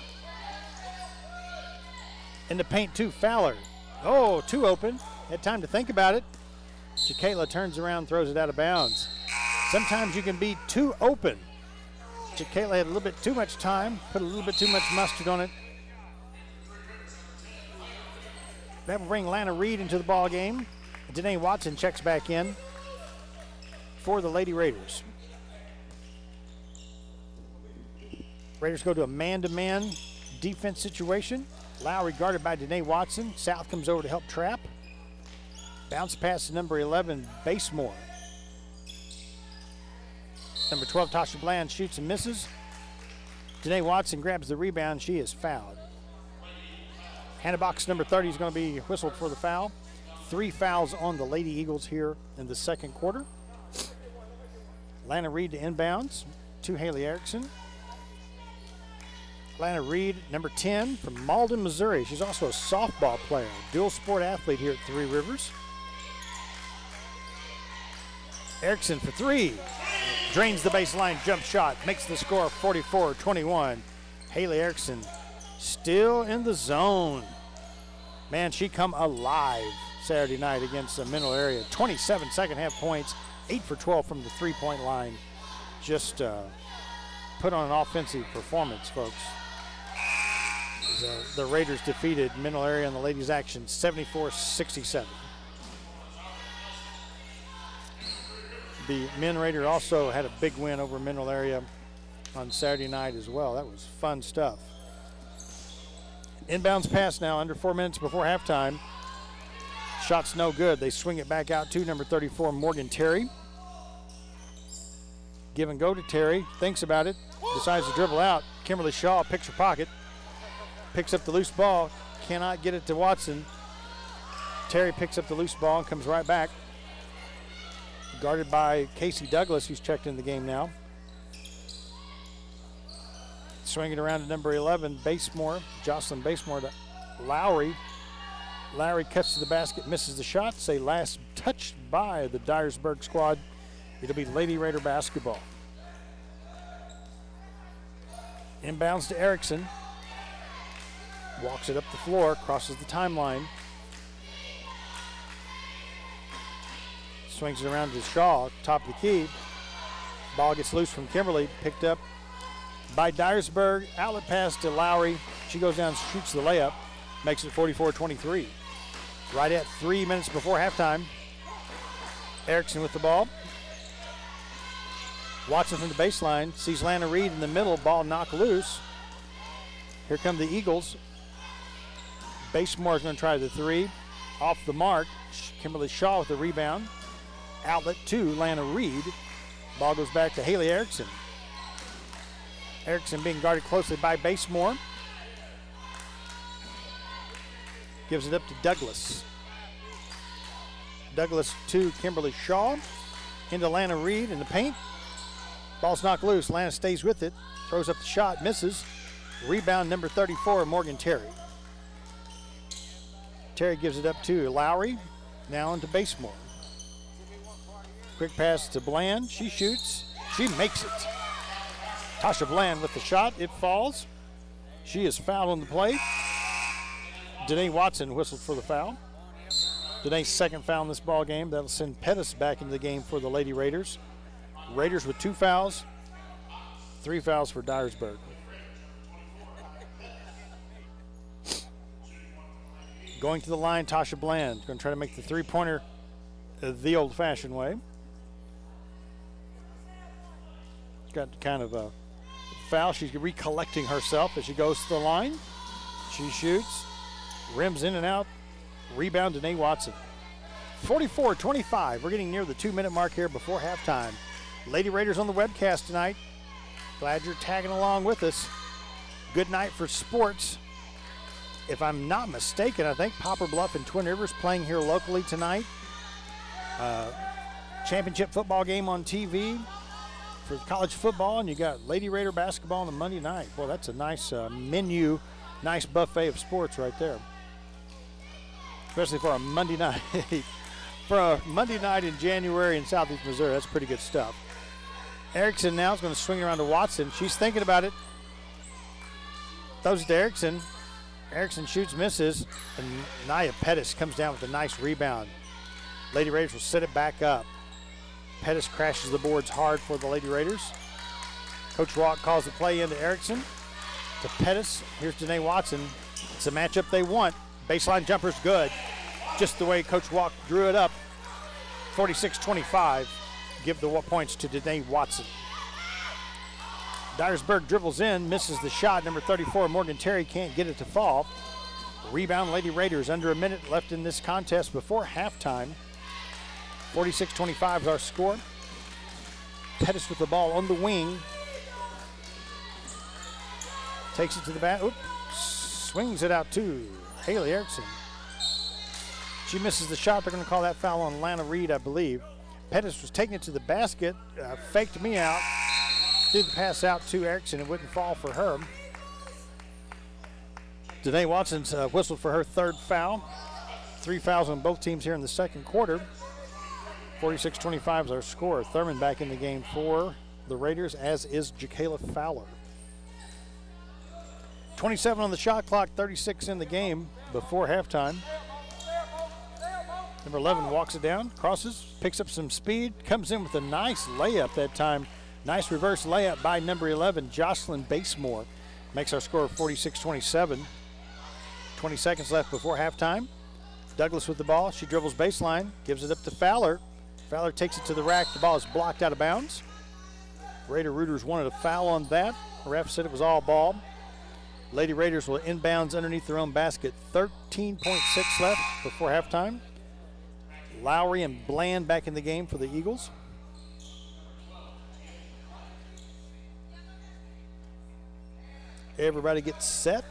In the paint, too, Fowler. Oh, too open. Had time to think about it. Jacayla turns around, throws it out of bounds. Sometimes you can be too open. Jacayla had a little bit too much time, put a little bit too much mustard on it. That will bring Lana Reed into the ball game. Danae Watson checks back in for the Lady Raiders. Raiders go to a man-to-man defense situation. Lowry guarded by Danae Watson. South comes over to help trap. Bounce pass to number 11, Basemore. Number 12, Tasha Bland shoots and misses. Danae Watson grabs the rebound. She is fouled. Hannah Box, number 30, is going to be whistled for the foul. 3 fouls on the Lady Eagles here in the second quarter. Lana Reed to inbounds to Haley Erickson. Lana Reed, number 10, from Malden, Missouri. She's also a softball player, dual sport athlete here at Three Rivers. Erickson for 3. Drains the baseline jump shot. Makes the score 44-21. Haley Erickson still in the zone. Man, she come alive Saturday night against the Mineral Area. 27 second half points, 8 for 12 from the three-point line. Just put on an offensive performance, folks. The Raiders defeated Mineral Area in the ladies' action 74-67. The men Raider also had a big win over Mineral Area on Saturday night as well. That was fun stuff. Inbounds pass now, under 4 minutes before halftime. Shot's no good. They swing it back out to number 34, Morgan Terry. Give and go to Terry. Thinks about it. Decides to dribble out. Kimberly Shaw picks her pocket. Picks up the loose ball. Cannot get it to Watson. Terry picks up the loose ball and comes right back. Guarded by Casey Douglas, who's checked in the game now. Swinging around to number 11, Basemore. Jocelyn Basemore to Lowry. Lowry cuts to the basket, misses the shot. Say last touched by the Dyersburg squad. It'll be Lady Raider basketball. Inbounds to Erickson. Walks it up the floor, crosses the timeline. Swings it around to Shaw, top of the key. Ball gets loose from Kimberly, picked up by Dyersburg. Outlet pass to Lowry. She goes down and shoots the layup. Makes it 44-23. Right at 3 minutes before halftime. Erickson with the ball. Watson from the baseline. Sees Lana Reed in the middle. Ball knocked loose. Here come the Eagles. Basemore is going to try the three. Off the mark. Kimberly Shaw with the rebound. Outlet to Lana Reed. Ball goes back to Haley Erickson. Erickson being guarded closely by Basemore. Gives it up to Douglas. Douglas to Kimberly Shaw. Into Lana Reed in the paint. Ball's knocked loose. Lana stays with it. Throws up the shot. Misses. Rebound number 34, Morgan Terry. Terry gives it up to Lowry. Now into Basemore. Quick pass to Bland. She shoots. She makes it. Tasha Bland with the shot. It falls. She is fouled on the play. Danae Watson whistled for the foul. Danae's second foul in this ball game. That'll send Pettis back into the game for the Lady Raiders. Raiders with 2 fouls. 3 fouls for Dyersburg. Going to the line, Tasha Bland. Going to try to make the three-pointer the old-fashioned way. Got kind of a foul. She's recollecting herself as she goes to the line. She shoots. Rims in and out. Rebound to Danae Watson. 44-25. We're getting near the 2-minute mark here before halftime. Lady Raiders on the webcast tonight. Glad you're tagging along with us. Good night for sports. If I'm not mistaken, I think Poplar Bluff and Twin Rivers playing here locally tonight. Championship football game on TV for college football, and you got Lady Raider basketball on the Monday night. Boy, that's a nice menu, nice buffet of sports right there. Especially for a Monday night. For a Monday night in January in Southeast Missouri, that's pretty good stuff. Erickson now is going to swing around to Watson. She's thinking about it. Throws it to Erickson. Erickson shoots, misses, and Nia Pettis comes down with a nice rebound. Lady Raiders will set it back up. Pettis crashes the boards hard for the Lady Raiders. Coach Walk calls the play into Erickson. To Pettis. Here's Danae Watson. It's a matchup they want. Baseline jumper's good. Just the way Coach Walk drew it up. 46-25. Give the points to Danae Watson. Dyersburg dribbles in, misses the shot. Number 34, Morgan Terry, can't get it to fall. Rebound, Lady Raiders. Under a minute left in this contest before halftime. 46-25 is our score. Pettis with the ball on the wing. Takes it to the bat. Oops. Swings it out to Haley Erickson. She misses the shot. They're going to call that foul on Lana Reed, I believe. Pettis was taking it to the basket. Faked me out. Threw the pass out to Erickson. It wouldn't fall for her. Danae Watson's whistled for her third foul. 3 fouls on both teams here in the second quarter. 46-25 is our score. Thurman back in the game for the Raiders, as is Jacayla Fowler. 27 on the shot clock, 36 in the game before halftime. Number 11 walks it down, crosses, picks up some speed, comes in with a nice layup that time. Nice reverse layup by number 11, Jocelyn Basemore. Makes our score 46-27. 20 seconds left before halftime. Douglas with the ball. She dribbles baseline, gives it up to Fowler. Fowler takes it to the rack. The ball is blocked out of bounds. Raider Rooters wanted a foul on that. The ref said it was all ball. Lady Raiders will inbounds underneath their own basket. 13.6 left before halftime. Lowry and Bland back in the game for the Eagles. Everybody gets set.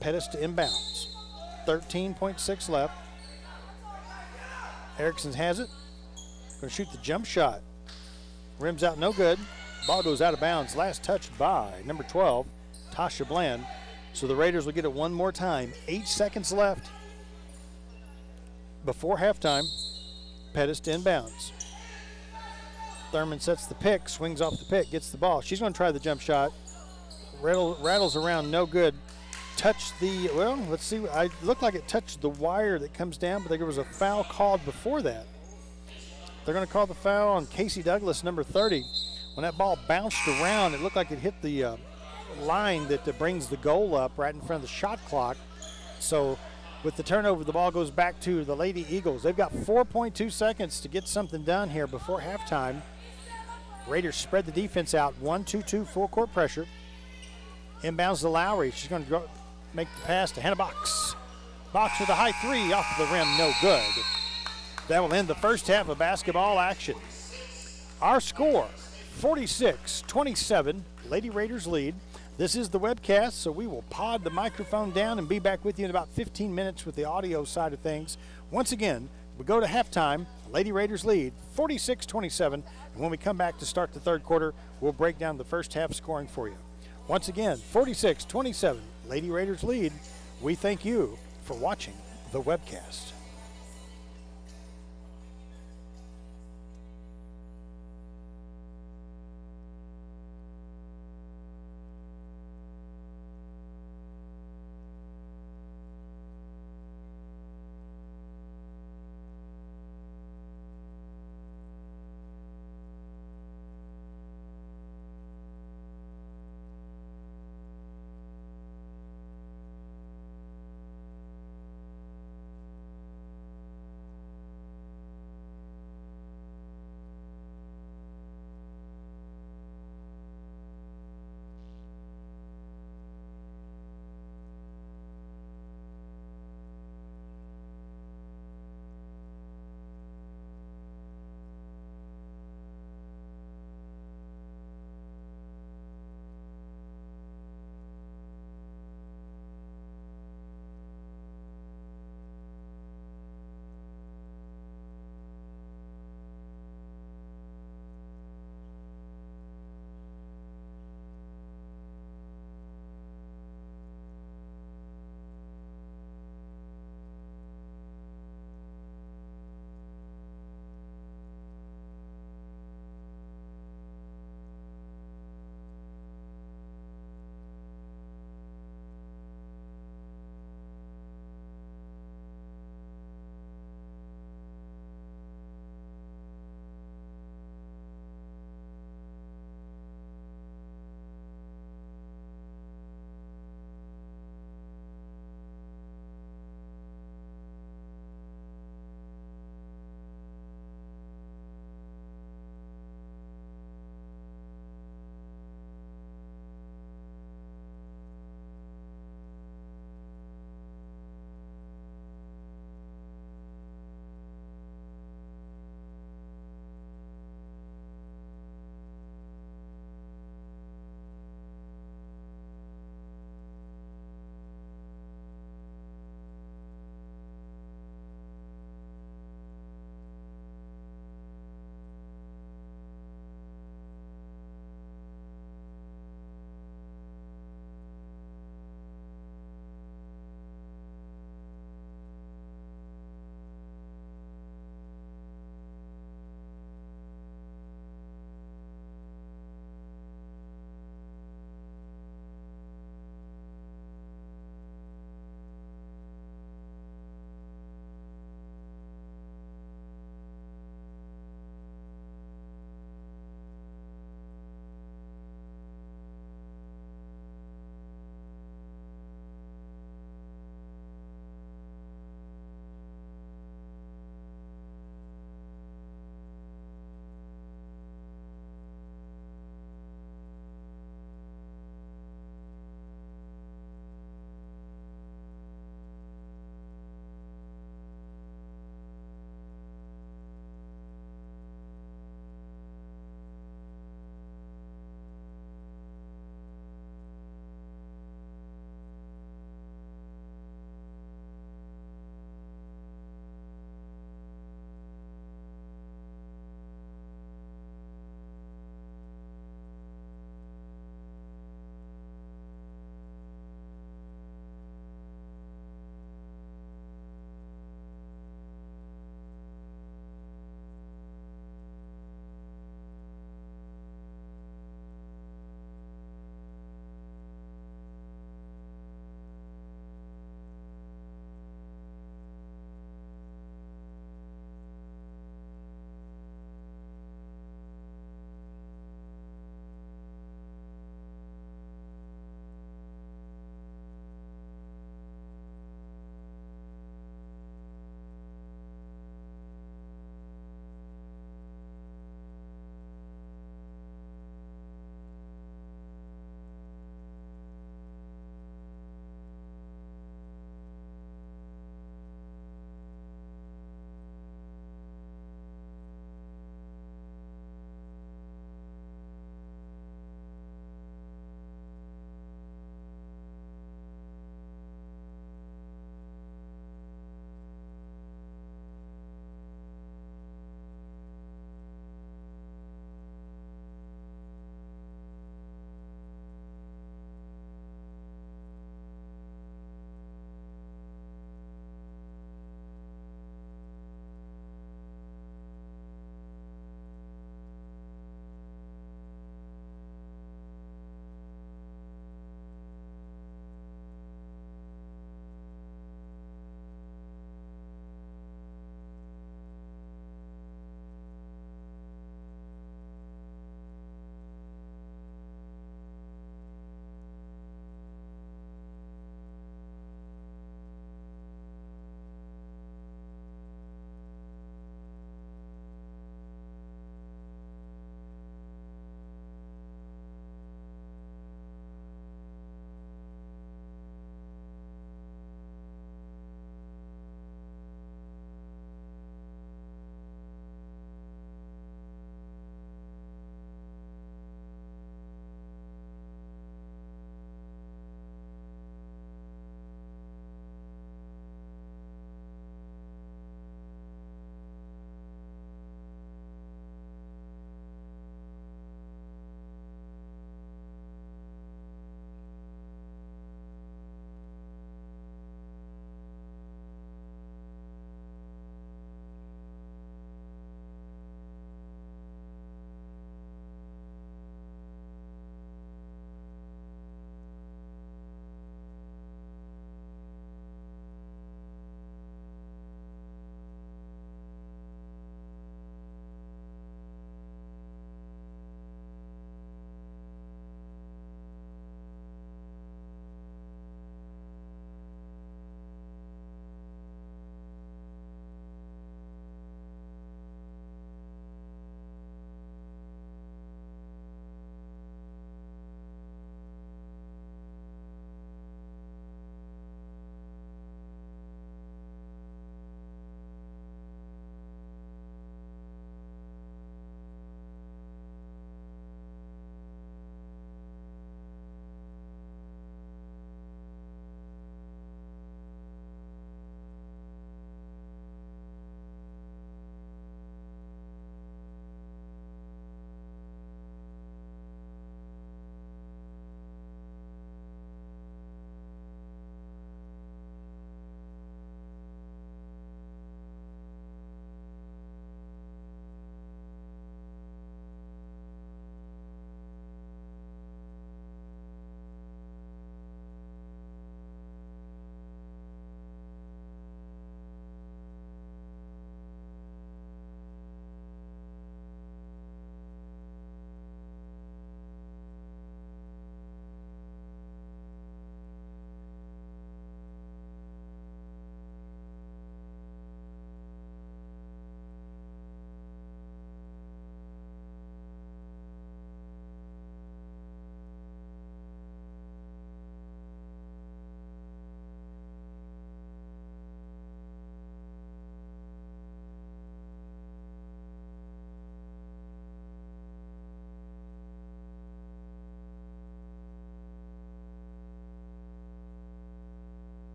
Pettis to inbounds. 13.6 left. Erickson has it. Going to shoot the jump shot. Rims out, no good. Ball goes out of bounds. Last touch by number 12, Tasha Bland. So the Raiders will get it one more time. 8 seconds left before halftime. Pettis to inbounds. Thurman sets the pick, swings off the pick, gets the ball. She's going to try the jump shot. Rattles around, no good. Touched the, well, let's see. It looked like it touched the wire that comes down, but there was a foul called before that. They're going to call the foul on Casey Douglas, number 30. When that ball bounced around, it looked like it hit the line that brings the goal up right in front of the shot clock. So with the turnover, the ball goes back to the Lady Eagles. They've got 4.2 seconds to get something done here before halftime. Raiders spread the defense out. 1-2-2 full court pressure. Inbounds to Lowry. She's going to go make the pass to Hannah Box. Box with a high three off the rim, no good. That will end the first half of basketball action. Our score, 46-27. Lady Raiders lead. This is the webcast, so we will pod the microphone down and be back with you in about 15 minutes with the audio side of things. Once again, we go to halftime. Lady Raiders lead, 46-27. And when we come back to start the third quarter, we'll break down the first half scoring for you. Once again, 46-27, Lady Raiders lead. We thank you for watching the webcast.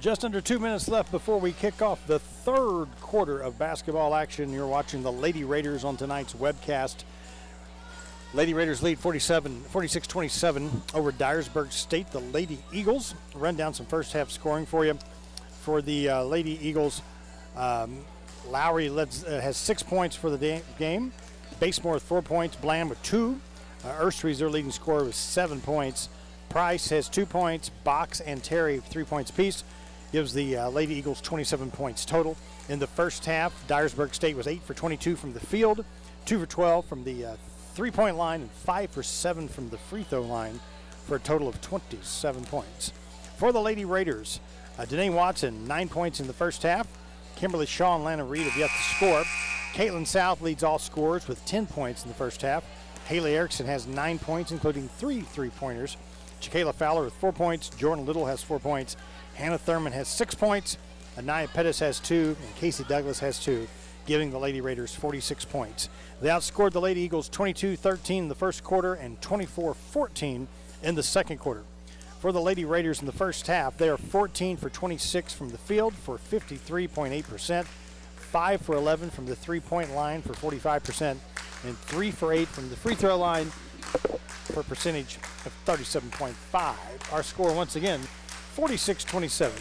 Just under 2 minutes left before we kick off the third quarter of basketball action. You're watching the Lady Raiders on tonight's webcast. Lady Raiders lead 46-27 over Dyersburg State. The Lady Eagles, run down some first half scoring for you. For the Lady Eagles, Lowry has 6 points for the game. Basemore with 4 points. Bland with 2. Erstry's their leading scorer with 7 points. Price has 2 points. Box and Terry 3 points apiece. Gives the Lady Eagles 27 points total. In the first half, Dyersburg State was 8 for 22 from the field, 2 for 12 from the three-point line, and 5 for 7 from the free throw line for a total of 27 points. For the Lady Raiders, Danae Watson, 9 points in the first half. Kimberly Shaw and Lana Reed have yet to score. Caitlin South leads all scorers with 10 points in the first half. Haley Erickson has 9 points, including 3 three-pointers. Jacayla Fowler with 4 points. Jordan Little has 4 points. Hannah Thurman has 6 points. Anaya Pettis has 2. And Casey Douglas has 2, giving the Lady Raiders 46 points. They outscored the Lady Eagles 22-13 in the first quarter and 24-14 in the second quarter. For the Lady Raiders in the first half, they are 14 for 26 from the field for 53.8%, 5 for 11 from the three-point line for 45%, and 3 for 8 from the free throw line for a percentage of 37.5. Our score, once again, 46-27.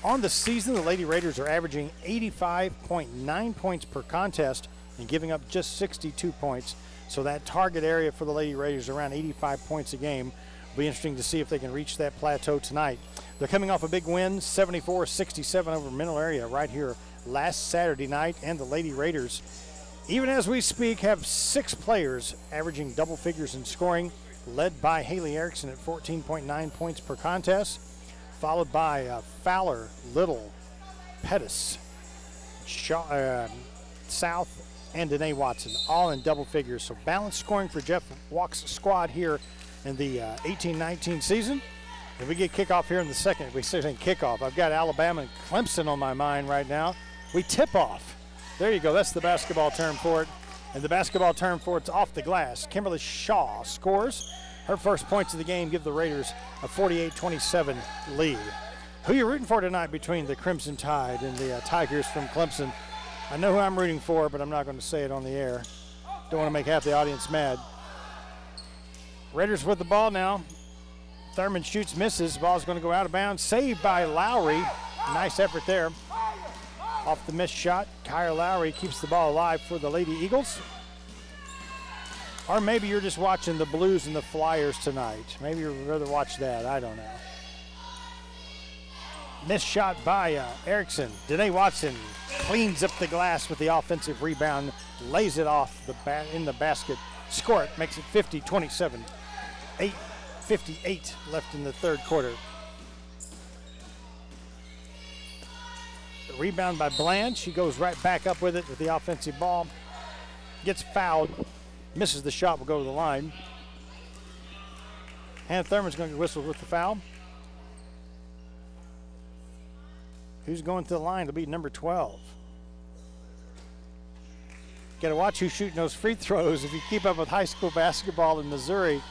On the season, the Lady Raiders are averaging 85.9 points per contest and giving up just 62 points. So that target area for the Lady Raiders around 85 points a game. It'll be interesting to see if they can reach that plateau tonight. They're coming off a big win, 74-67 over Mineral Area right here last Saturday night. And the Lady Raiders, even as we speak, have 6 players averaging double figures in scoring, led by Haley Erickson at 14.9 points per contest, followed by Fowler, Little, Pettis, Shaw, South, and Danae Watson, all in double figures. So balanced scoring for Jeff Walk's squad here in the 18-19 season. And we get kickoff here in the second. We say kickoff. I've got Alabama and Clemson on my mind right now. We tip off. There you go. That's the basketball term for it. And the basketball term for it's off the glass. Kimberly Shaw scores. Her first points of the game give the Raiders a 48-27 lead. Who you rooting for tonight between the Crimson Tide and the Tigers from Clemson? I know who I'm rooting for, but I'm not going to say it on the air. Don't want to make half the audience mad. Raiders with the ball now. Thurman shoots, misses. Ball's going to go out of bounds. Saved by Lowry. Nice effort there. Off the missed shot, Kyra Lowry keeps the ball alive for the Lady Eagles. Or maybe you're just watching the Blues and the Flyers tonight. Maybe you'd rather watch that. I don't know. Missed shot by Erickson. Danae Watson cleans up the glass with the offensive rebound, lays it off in the basket. Score it, makes it 50-27. 8:58 left in the third quarter. The rebound by Bland. She goes right back up with it with the offensive ball. Gets fouled. Misses the shot, will go to the line. Hannah Thurman's going to whistle with the foul. Who's going to the line? It'll be number 12. Got to watch who's shooting those free throws. If you keep up with high school basketball in Missouri,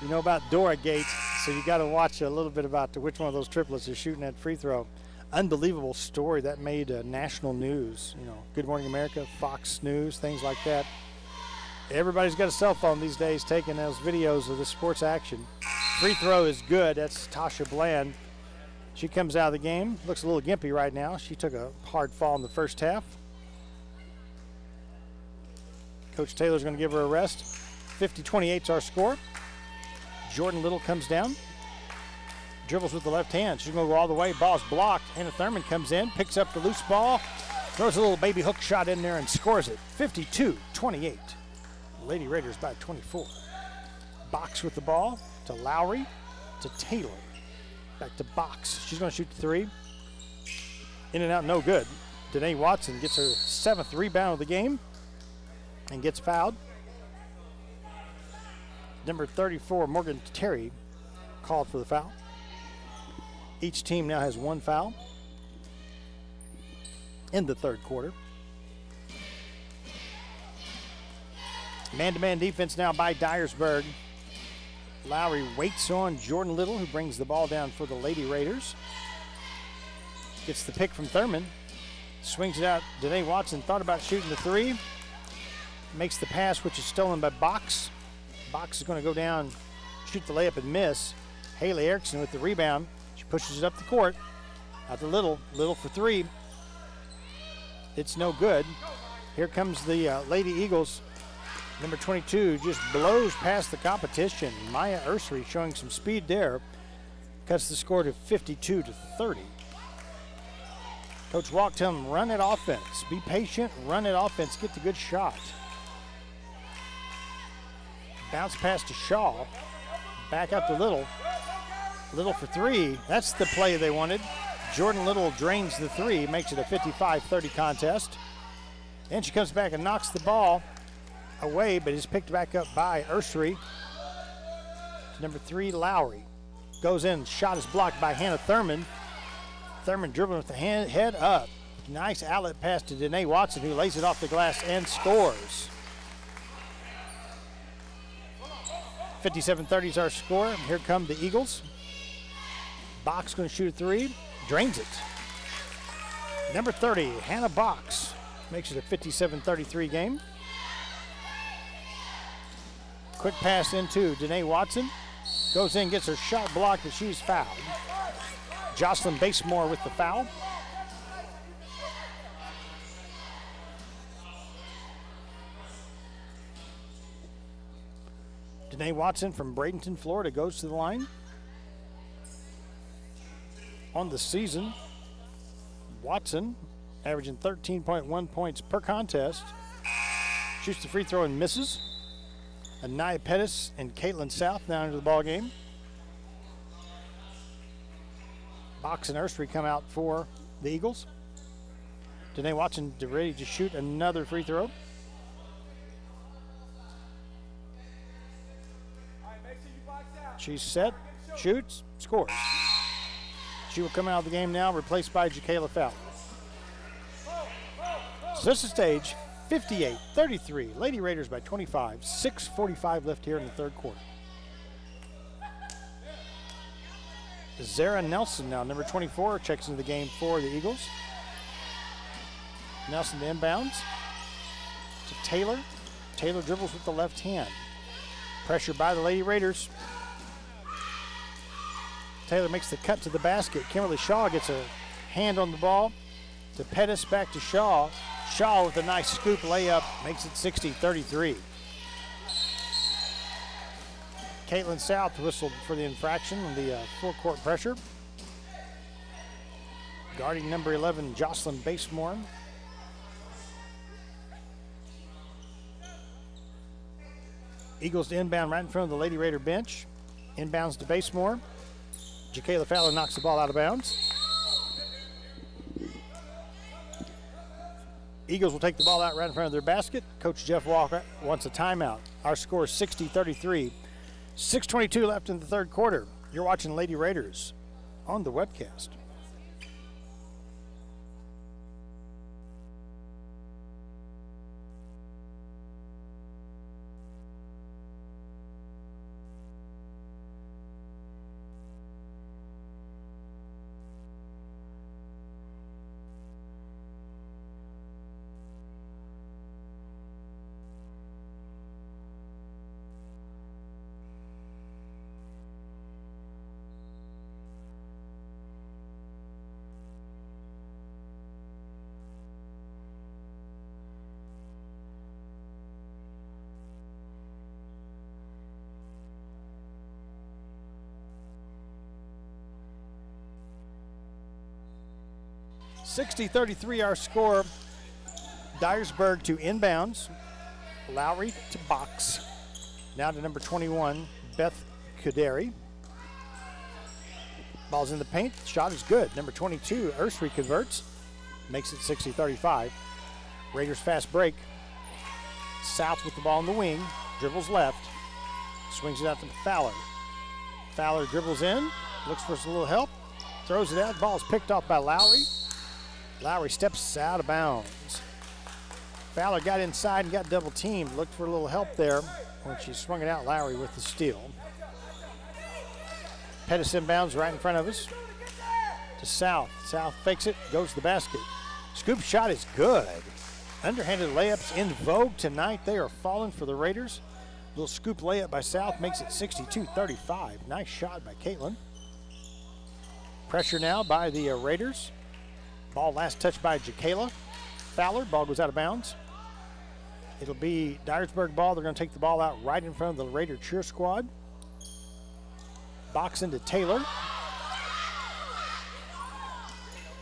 you know about Dora Gate, so you got to watch a little bit about which one of those triplets is shooting that free throw. Unbelievable story that made national news. You know, Good Morning America, Fox News, things like that. Everybody's got a cell phone these days taking those videos of the sports action. Free throw is good. That's Tasha Bland. She comes out of the game. Looks a little gimpy right now. She took a hard fall in the first half. Coach Taylor's going to give her a rest. 50-28 is our score. Jordan Little comes down. Dribbles with the left hand. She's going to go all the way. Ball's blocked. Hannah Thurman comes in, picks up the loose ball, throws a little baby hook shot in there and scores it. 52-28. Lady Raiders by 24. Box with the ball to Lowry, to Taylor. Back to Box. She's going to shoot the three. In and out, no good. Danae Watson gets her 7th rebound of the game and gets fouled. Number 34, Morgan Terry, called for the foul. Each team now has 1 foul in the third quarter. Man-to-man defense now by Dyersburg. Lowry waits on Jordan Little, who brings the ball down for the Lady Raiders. Gets the pick from Thurman. Swings it out. Danae Watson thought about shooting the three. Makes the pass, which is stolen by Box. Box is going to go down, shoot the layup and miss. Haley Erickson with the rebound. She pushes it up the court. Out to Little. Little for three. It's no good. Here comes the Lady Eagles. Number 22 just blows past the competition. Maya Ursery showing some speed there. Cuts the score to 52-30. Coach Walk telling them, run it offense. Be patient, run it offense, get the good shot. Bounce pass to Shaw. Back up to Little. Little for three. That's the play they wanted. Jordan Little drains the three, makes it a 55-30 contest. Then she comes back and knocks the ball away, but is picked back up by Ursery. Number 3, Lowry. Goes in, shot is blocked by Hannah Thurman. Thurman dribbling with the head up. Nice outlet pass to Danae Watson, who lays it off the glass and scores. 57-30 is our score. Here come the Eagles. Box going to shoot a three. Drains it. Number 30, Hannah Box. Makes it a 57-33 game. Quick pass into Danae Watson. Goes in, gets her shot blocked, but she's fouled. Jocelyn Basemore with the foul. Danae Watson from Bradenton, Florida goes to the line. On the season, Watson averaging 13.1 points per contest. Shoots the free throw and misses. Anaya Pettis and Caitlin South now into the ball game. Box and Ursery come out for the Eagles. Danae Watson ready to shoot another free throw. She's set, shoots, scores. She will come out of the game now, replaced by Jacayla Fowler. So this is stage 58-33. Lady Raiders by 25. 6:45 left here in the third quarter. Zara Nelson now, number 24, checks into the game for the Eagles. Nelson to inbounds to Taylor. Taylor dribbles with the left hand. Pressure by the Lady Raiders. Taylor makes the cut to the basket. Kimberly Shaw gets a hand on the ball. To Pettis, back to Shaw. Shaw with a nice scoop layup, makes it 60-33. Caitlin South whistled for the infraction on the full court pressure. Guarding number 11, Jocelyn Basemore. Eagles to inbound right in front of the Lady Raider bench. Inbounds to Basemore. Jacayla Fowler knocks the ball out of bounds. Eagles will take the ball out right in front of their basket. Coach Jeff Walker wants a timeout. Our score is 60-33. 6:22 left in the third quarter. You're watching Lady Raiders on the webcast. $60-33 our score. Dyersburg to inbounds. Lowry to Box. Now to number 21, Beth Kuderi. Ball's in the paint. Shot is good. Number 22, Ursery converts. Makes it 60-35. Raiders fast break. South with the ball in the wing. Dribbles left. Swings it out to Fowler. Fowler dribbles in. Looks for a little help. Throws it out. Ball is picked off by Lowry. Lowry steps out of bounds. Fowler got inside and got double teamed. Looked for a little help there when she swung it out. Lowry with the steal. Pettis inbounds right in front of us. to South. South fakes it, goes to the basket. Scoop shot is good. Underhanded layups in vogue tonight. They are falling for the Raiders. Little scoop layup by South makes it 62-35. Nice shot by Caitlin. Pressure now by the Raiders. Ball last touched by Jacayla Fowler. Ball goes out of bounds. It'll be Dyersburg ball. They're going to take the ball out right in front of the Raider cheer squad. Box into Taylor.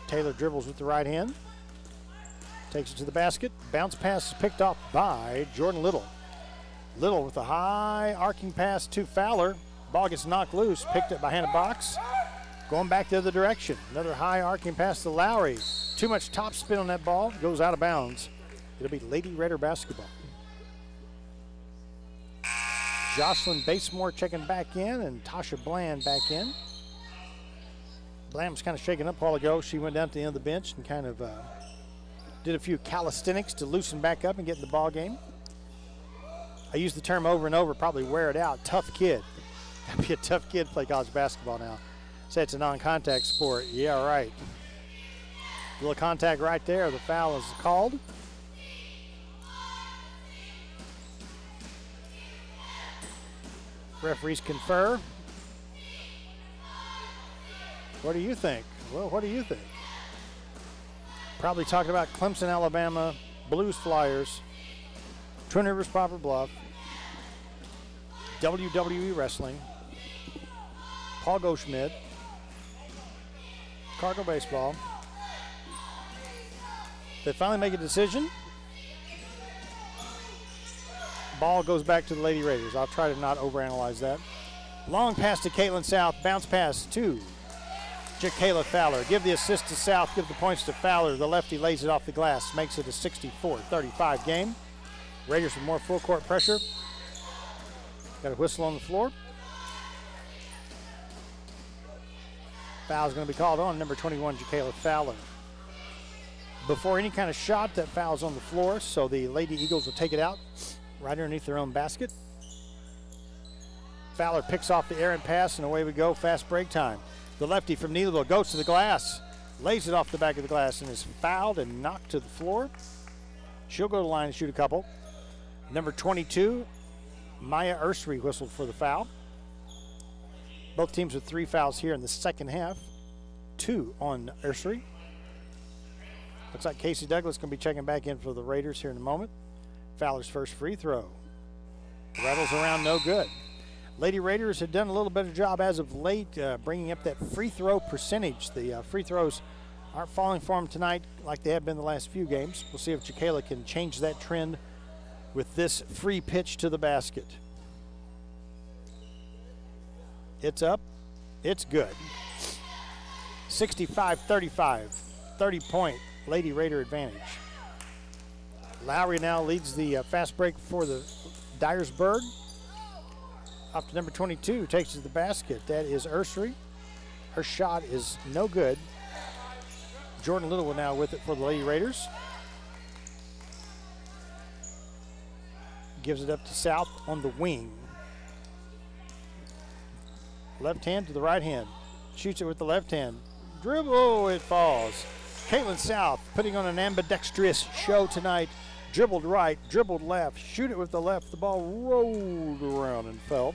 Taylor dribbles with the right hand. Takes it to the basket. Bounce pass is picked off by Jordan Little. Little with a high arcing pass to Fowler. Ball gets knocked loose. Picked up by Hannah Box. Going back the other direction. Another high arcing pass to Lowry. Too much top spin on that ball. Goes out of bounds. It'll be Lady Raider basketball. Jocelyn Basemore checking back in and Tasha Bland back in. Bland was kind of shaken up a while ago. She went down to the end of the bench and kind of did a few calisthenics to loosen back up and get in the ball game. I use the term over and over, probably wear it out. Tough kid. That'd be a tough kid to play college basketball now. Say it's a non-contact sport. Yeah, right. A little contact right there. The foul is called. Referees confer. What do you think? Well, what do you think? Probably talking about Clemson, Alabama, Blues Flyers, Twin Rivers Poplar Bluff, WWE Wrestling, Paul Goldschmidt, Cargo Baseball. They finally make a decision. Ball goes back to the Lady Raiders. I'll try to not overanalyze that. Long pass to Caitlin South. Bounce pass to Jacayla Fowler. Give the assist to South. Give the points to Fowler. The lefty lays it off the glass. Makes it a 64-35 game. Raiders with more full court pressure. Got a whistle on the floor. Foul's going to be called on number 21, Jacayla Fowler. Before any kind of shot, that foul's on the floor, so the Lady Eagles will take it out right underneath their own basket. Fowler picks off the errant pass, and away we go. Fast break time. The lefty from Neelyville goes to the glass, lays it off the back of the glass, and is fouled and knocked to the floor. She'll go to the line and shoot a couple. Number 22, Maya Ursery whistled for the foul. Both teams with 3 fouls here in the second half. 2 on Ursery. Looks like Casey Douglas going to be checking back in for the Raiders here in a moment. Fowler's first free throw. Rattles around, no good. Lady Raiders have done a little better job as of late bringing up that free throw percentage. The free throws aren't falling for them tonight like they have been the last few games. We'll see if Jacayla can change that trend with this free pitch to the basket. It's up. It's good. 65-35. 30-point Lady Raider advantage. Lowry now leads the fast break for the Dyersburg. Off to number 22, takes it to the basket. That is Ursery. Her shot is no good. Jordan Little will now with it for the Lady Raiders. Gives it up to South on the wing. Left hand to the right hand. Shoots it with the left hand. Dribble, oh, it falls. Caitlin South putting on an ambidextrous show tonight. Dribbled right, dribbled left, shoot it with the left. The ball rolled around and fell.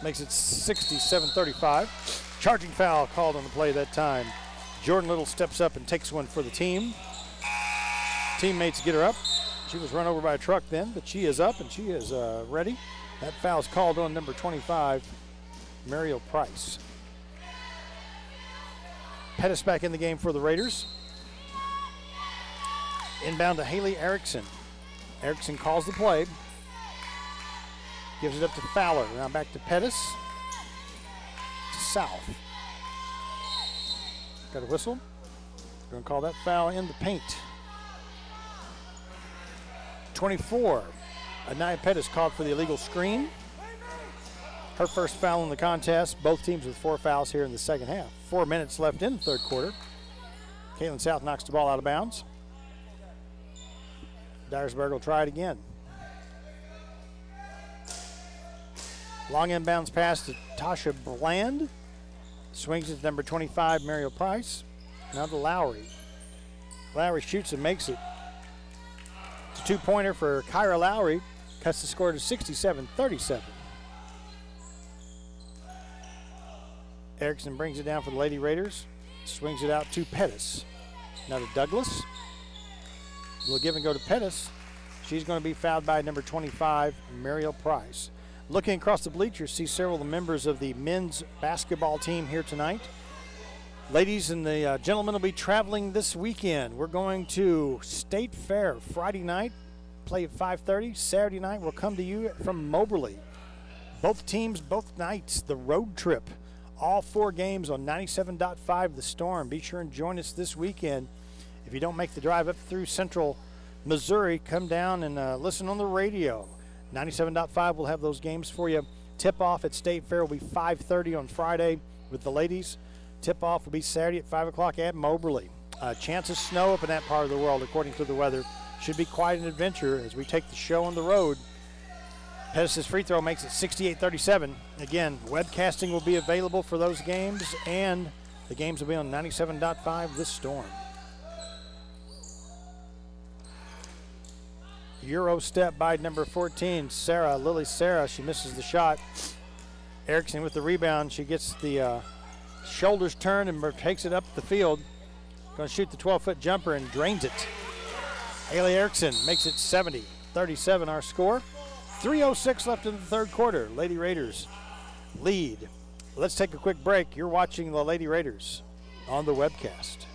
Makes it 67-35. Charging foul called on the play that time. Jordan Little steps up and takes one for the team. Teammates get her up. She was run over by a truck then, but she is up and she is ready. That foul's called on number 25, Mariel Price. Pettis back in the game for the Raiders. Inbound to Haley Erickson. Erickson calls the play. Gives it up to Fowler. Now back to Pettis. To South. Got a whistle. Going to call that foul in the paint. 24. Anaya Pettis called for the illegal screen. Her first foul in the contest. Both teams with 4 fouls here in the second half. 4 minutes left in the third quarter. Caitlin South knocks the ball out of bounds. Dyersburg will try it again. Long inbounds pass to Tasha Bland. Swings it to number 25, Mariel Price. Now to Lowry. Lowry shoots and makes it. It's a two-pointer for Kyra Lowry. Cuts the score to 67-37. Erickson brings it down for the Lady Raiders. Swings it out to Pettis. Now to Douglas. Will give and go to Pettis. She's going to be fouled by number 25, Mariel Price. Looking across the bleachers, see several of the members of the men's basketball team here tonight. Ladies and the gentlemen will be traveling this weekend. We're going to State Fair Friday night, play at 5:30. Saturday night, we'll come to you from Moberly. Both teams, both nights, the road trip. All 4 games on 97.5 The Storm. Be sure and join us this weekend. If you don't make the drive up through central Missouri, come down and listen on the radio. 97.5 will have those games for you. Tip-off at State Fair will be 5:30 on Friday with the ladies. Tip-off will be Saturday at 5 o'clock at Moberly. Chance of snow up in that part of the world, according to the weather. Should be quite an adventure as we take the show on the road. Pettis' free throw makes it 68-37. Again, webcasting will be available for those games, and the games will be on 97.5 The Storm. Euro step by number 14, Sarah, Lily Sarah. She misses the shot. Erickson with the rebound. She gets the shoulders turned and takes it up the field. Going to shoot the 12-foot jumper and drains it. Haley Erickson makes it 70-37 our score. 3:06 left in the third quarter. Lady Raiders lead. Let's take a quick break. You're watching the Lady Raiders on the webcast.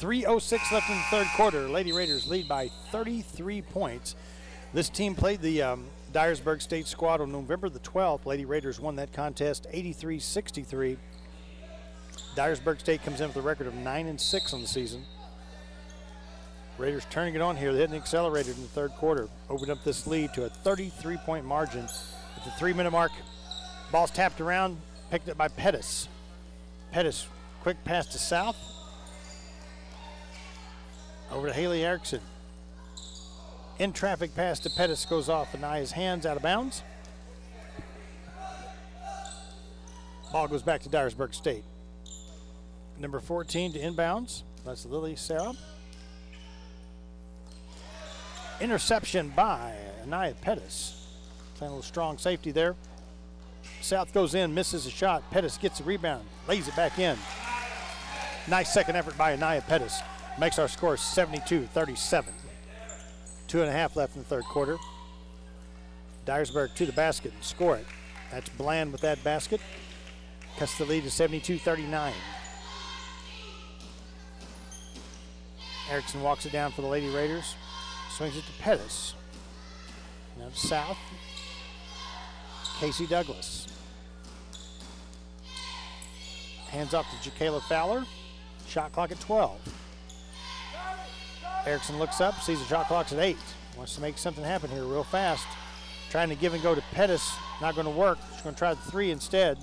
.306 left in the third quarter. Lady Raiders lead by 33 points. This team played the Dyersburg State squad on November the 12th. Lady Raiders won that contest 83-63. Dyersburg State comes in with a record of 9-6 on the season. Raiders turning it on here. They hadn't accelerated in the third quarter. Opened up this lead to a 33-point margin. At the 3-minute mark, ball's tapped around, picked up by Pettis. Pettis, quick pass to South. Over to Haley Erickson. In traffic pass to Pettis goes off Anaya's hands, out of bounds. Ball goes back to Dyersburg State. Number 14 to inbounds. That's Lily Sarah. Interception by Anaya Pettis. Playing a little strong safety there. South goes in, misses a shot. Pettis gets the rebound, lays it back in. Nice second effort by Anaya Pettis. Makes our score 72-37. 2.5 left in the third quarter. Dyersburg to the basket and score it. That's Bland with that basket. Cuts the lead to 72-39. Erickson walks it down for the Lady Raiders. Swings it to Pettis. Now to South. Casey Douglas. Hands off to Jacayla Fowler. Shot clock at 12. Erickson looks up, sees the shot clock's at 8. Wants to make something happen here real fast. Trying to give and go to Pettis. Not going to work. She's going to try the 3 instead.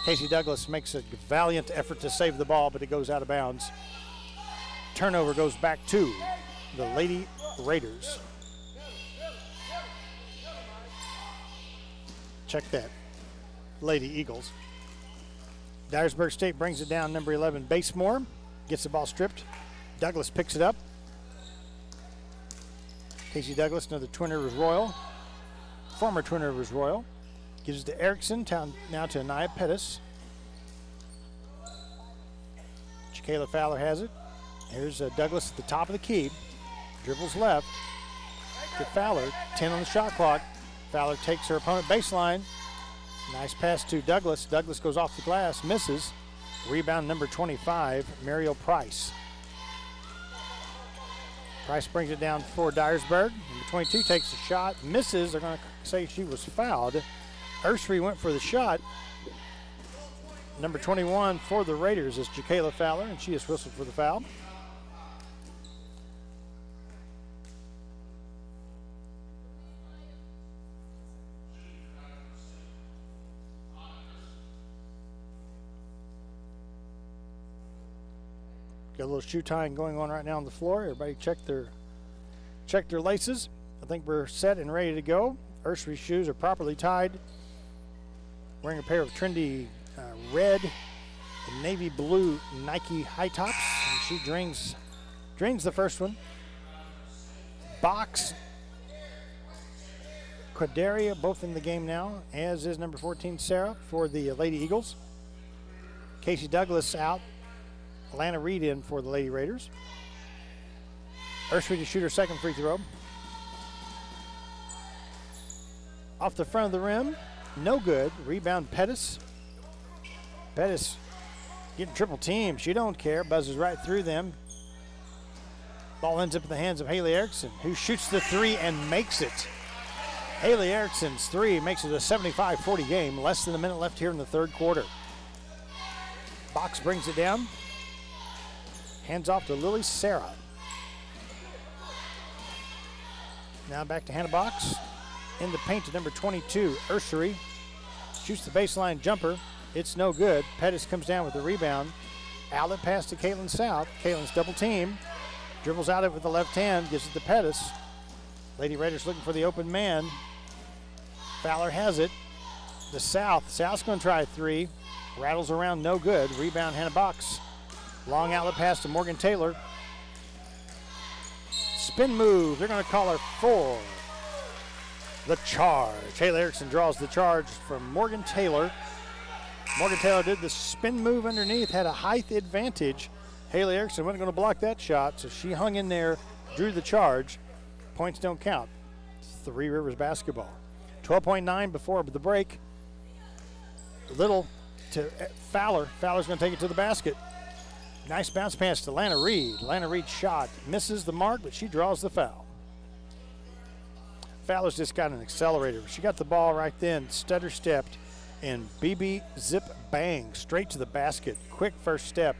Casey Douglas makes a valiant effort to save the ball, but it goes out of bounds. Turnover goes back to the Lady Raiders. Check that. Lady Eagles. Dyersburg State brings it down. Number 11, Basemore. Gets the ball stripped. Douglas picks it up. Casey Douglas, another Twin Rivers Royal, former Twin Rivers Royal. Gives it to Erickson, now to Anaya Pettis. Kayla Fowler has it. Here's Douglas at the top of the key. Dribbles left to Fowler. 10 on the shot clock. Fowler takes her opponent baseline. Nice pass to Douglas. Douglas goes off the glass, misses. Rebound number 25, Mariel Price. Price brings it down for Dyersburg. Number 22 takes a shot, misses. They're going to say she was fouled. Ursary went for the shot. Number 21 for the Raiders is Jakayla Fowler, and she is whistled for the foul. Got a little shoe tying going on right now on the floor. Everybody check their laces. I think we're set and ready to go. Ursary's shoes are properly tied. Wearing a pair of trendy red and navy blue Nike high tops, and she drains the first one. Box, Quadaria, both in the game now, as is number 14 Sarah for the Lady Eagles. Casey Douglas out. Alana Reed in for the Lady Raiders. Ursary to shoot her second free throw. Off the front of the rim, no good. Rebound Pettis. Pettis getting triple team. She don't care. Buzzes right through them. Ball ends up in the hands of Haley Erickson, who shoots the three and makes it. Haley Erickson's three makes it a 75-40 game. Less than a minute left here in the third quarter. Box brings it down. Hands off to Lily Sarah. Now back to Hannah Box. In the paint to number 22, Ursary. Shoots the baseline jumper. It's no good. Pettis comes down with the rebound. Outlet pass to Caitlin South. Caitlin's double team. Dribbles out it with the left hand. Gives it to Pettis. Lady Raiders looking for the open man. Fowler has it. The South. South's going to try a three. Rattles around, no good. Rebound, Hannah Box. Long outlet pass to Morgan Taylor. Spin move. They're going to call her for the charge. Haley Erickson draws the charge from Morgan Taylor. Morgan Taylor did the spin move underneath, had a height advantage. Haley Erickson wasn't going to block that shot, so she hung in there, drew the charge. Points don't count. Three Rivers basketball. 12.9 before the break. Little to Fowler. Fowler's going to take it to the basket. Nice bounce pass to Lana Reed. Lana Reed shot. Misses the mark, but she draws the foul. Fowler's just got an accelerator. She got the ball right then, stutter stepped, and BB zip bang straight to the basket. Quick first step.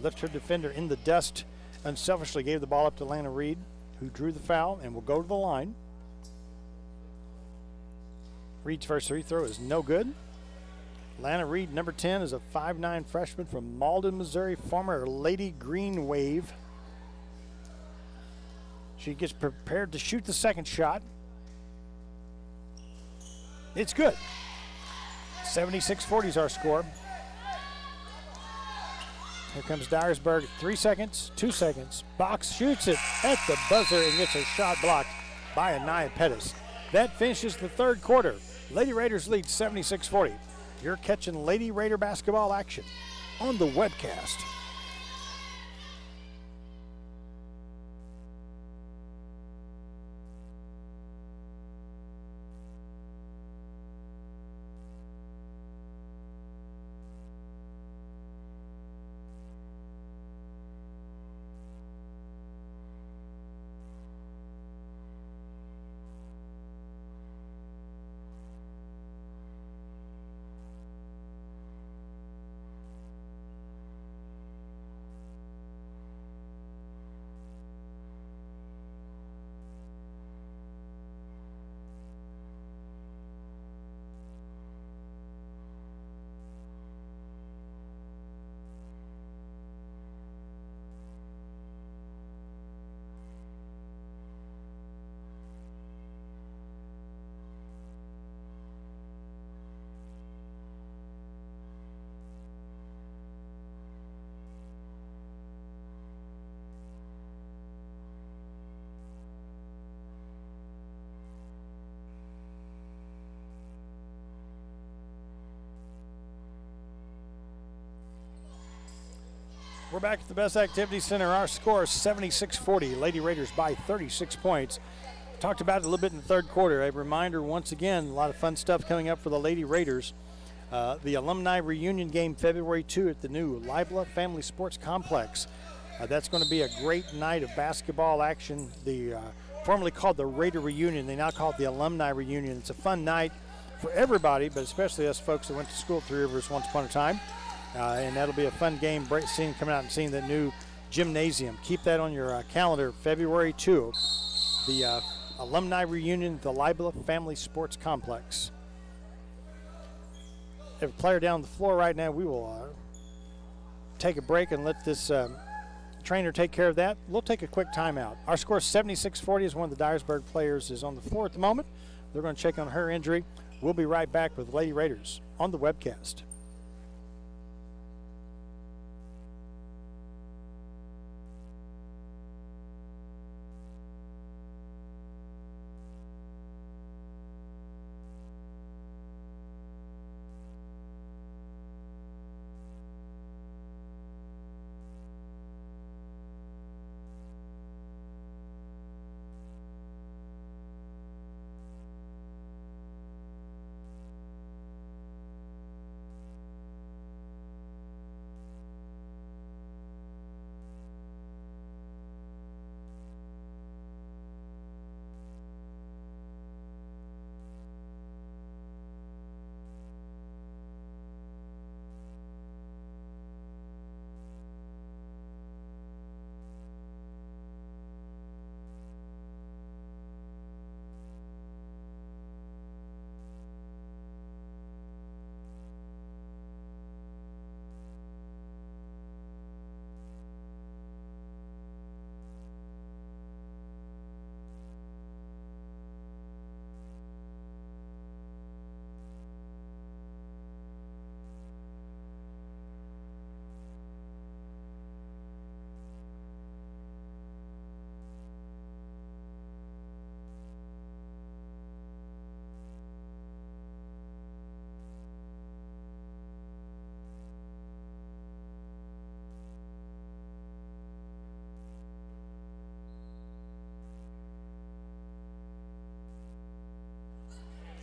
Left her defender in the dust. Unselfishly gave the ball up to Lana Reed, who drew the foul and will go to the line. Reed's first free throw is no good. Lana Reed, number 10, is a 5'9" freshman from Malden, Missouri, former Lady Green Wave. She gets prepared to shoot the second shot. It's good. 76-40 is our score. Here comes Dyersburg. 3 seconds, 2 seconds. Box shoots it at the buzzer and gets a shot blocked by Anaya Pettis. That finishes the third quarter. Lady Raiders lead 76-40. You're catching Lady Raider basketball action on the webcast. We're back at the Best Activity Center. Our score is 76-40. Lady Raiders by 36 points. Talked about it a little bit in the third quarter. A reminder, once again, a lot of fun stuff coming up for the Lady Raiders. The alumni reunion game February 2 at the new Libla Family Sports Complex. That's going to be a great night of basketball action. The formerly called the Raider Reunion. They now call it the Alumni Reunion. It's a fun night for everybody, but especially us folks that went to school at Three Rivers once upon a time. And that'll be a fun game, coming out and seeing the new gymnasium. Keep that on your calendar, February 2, the alumni reunion at the Libla Family Sports Complex. Have a player down the floor right now. We will take a break and let this trainer take care of that. We'll take a quick timeout. Our score is 76-40 as one of the Dyersburg players is on the floor at the moment. They're going to check on her injury. We'll be right back with Lady Raiders on the webcast.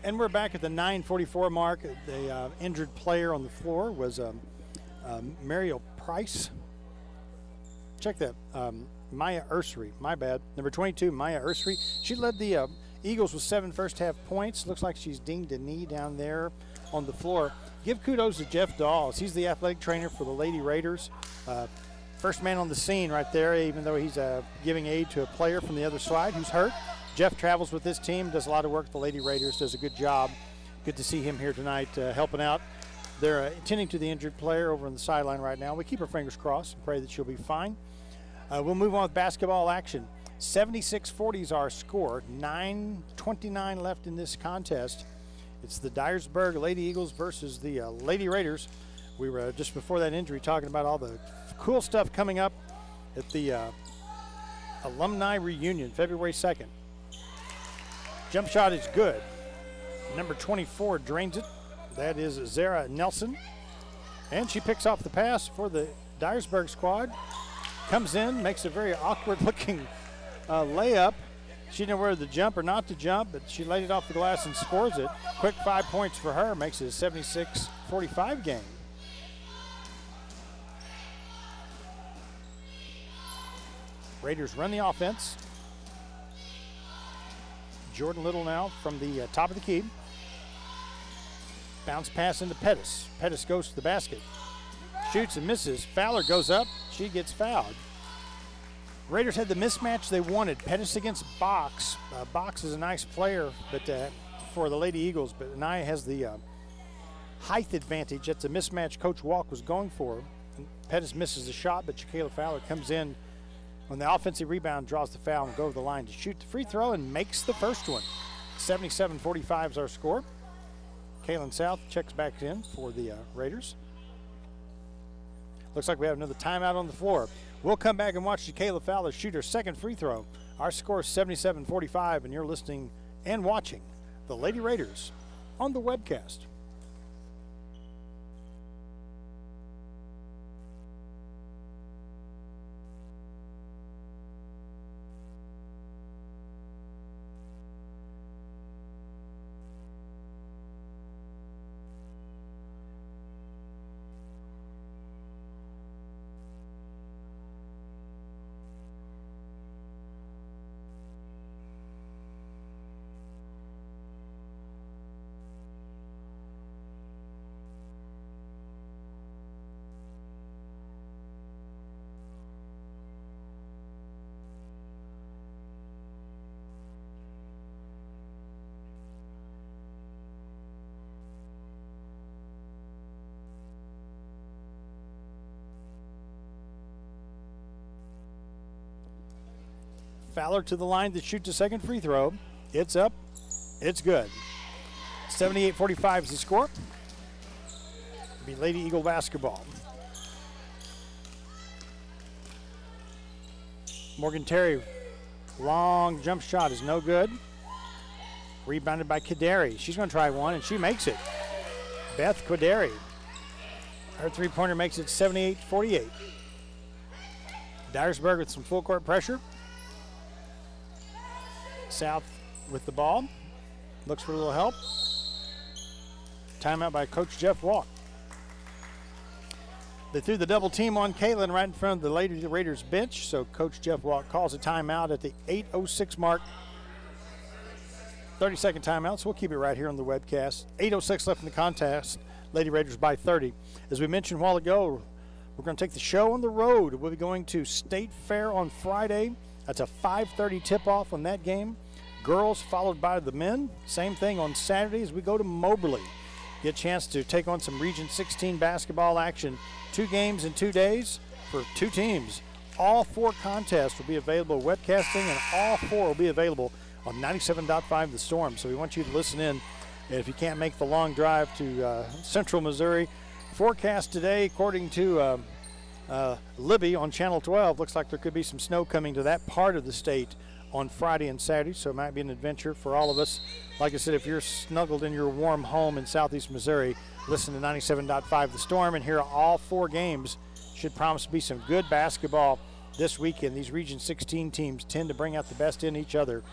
And we're back at the 9:44 mark. The injured player on the floor was Mariel Price. Check that. Maya Ursery. My bad. Number 22, Maya Ursery. She led the Eagles with 7 first-half points. Looks like she's dinged a knee down there on the floor. Give kudos to Jeff Dawes. He's the athletic trainer for the Lady Raiders. First man on the scene right there, even though he's giving aid to a player from the other side who's hurt. Jeff travels with this team, does a lot of work. The Lady Raiders does a good job. Good to see him here tonight helping out. They're attending to the injured player over on the sideline right now. We keep our fingers crossed and pray that she'll be fine. We'll move on with basketball action. 76-40 is our score. 9:29 left in this contest. It's the Dyersburg Lady Eagles versus the Lady Raiders. We were just before that injury talking about all the cool stuff coming up at the alumni reunion, February 2nd. Jump shot is good. Number 24 drains it. That is Zara Nelson. And she picks off the pass for the Dyersburg squad. Comes in, makes a very awkward-looking layup. She didn't know whether to jump or not to jump, but she laid it off the glass and scores it. Quick 5 points for her, makes it a 76-45 game. Raiders run the offense. Jordan Little now from the top of the key. Bounce pass into Pettis. Pettis goes to the basket. Shoots and misses. Fowler goes up. She gets fouled. Raiders had the mismatch they wanted. Pettis against Box. Box is a nice player but for the Lady Eagles, but Anaya has the height advantage. That's a mismatch Coach Walk was going for. Pettis misses the shot, but Shakayla Fowler comes in on the offensive rebound, draws the foul, and go to the line to shoot the free throw and makes the first one. 77-45 is our score. Kaylin South checks back in for the Raiders. Looks like we have another timeout on the floor. We'll come back and watch Shakayla Fowler shoot her second free throw. Our score is 77-45, and you're listening and watching the Lady Raiders on the webcast. – Fowler to the line to shoot the second free throw. It's up. It's good. 78-45 is the score. It'll be Lady Eagle basketball. Morgan Terry, long jump shot is no good. Rebounded by Kaderi. She's going to try one, and she makes it. Beth Kaderi. Her three-pointer makes it 78-48. Dyersburg with some full court pressure. South with the ball. Looks for a little help. Timeout by Coach Jeff Walk. They threw the double team on Caitlin right in front of the Lady Raiders bench, so Coach Jeff Walk calls a timeout at the 8:06 mark. 30-second timeout, so we'll keep it right here on the webcast. 8:06 left in the contest. Lady Raiders by 30. As we mentioned a while ago, we're going to take the show on the road. We'll be going to State Fair on Friday. That's a 5:30 tip-off on that game. Girls followed by the men. Same thing on Saturday as we go to Moberly. Get a chance to take on some Region 16 basketball action. 2 games in 2 days for 2 teams. All 4 contests will be available webcasting, and all 4 will be available on 97.5 The Storm. So we want you to listen in if you can't make the long drive to Central Missouri. Forecast today, according to Libby on Channel 12, looks like there could be some snow coming to that part of the state on Friday and Saturday, so it might be an adventure for all of us. Like I said, if you're snuggled in your warm home in southeast Missouri, listen to 97.5 The Storm and hear all 4 games. Should promise to be some good basketball this weekend. These Region 16 teams tend to bring out the best in each other.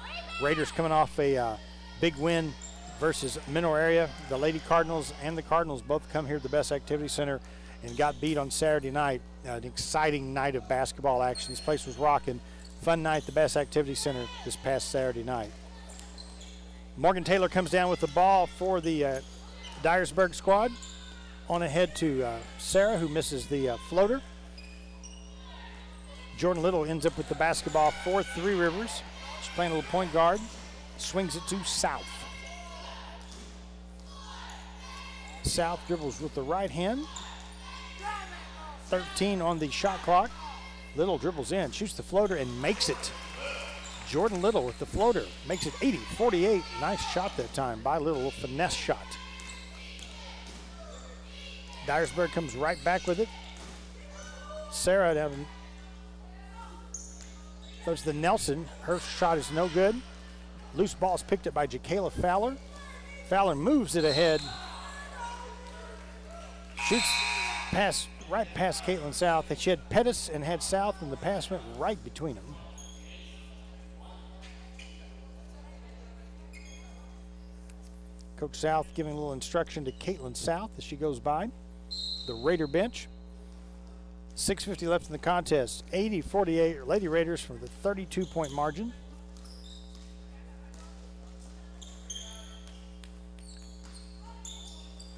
Raiders coming off a big win versus Mineral Area. The Lady Cardinals and the Cardinals both come here to the Best Activity Center and got beat on Saturday night. An exciting night of basketball action. This place was rocking. Fun night at the Best Activity Center this past Saturday night. Morgan Taylor comes down with the ball for the Dyersburg squad. On ahead to Sarah, who misses the floater. Jordan Little ends up with the basketball for Three Rivers. She's playing a little point guard. Swings it to South. South dribbles with the right hand. 13 on the shot clock. Little dribbles in, shoots the floater, and makes it. Jordan Little with the floater makes it 80-48. Nice shot that time by Little, a finesse shot. Dyersburg comes right back with it. Sarah down. Goes to Nelson. Her shot is no good. Loose ball is picked up by Jacayla Fowler. Fowler moves it ahead. Shoots pass right past Caitlin South. She had Pettis and had South, and the pass went right between them. Coach South giving a little instruction to Caitlin South as she goes by. The Raider bench. 6:50 left in the contest. 80-48 Lady Raiders from the 32-point margin.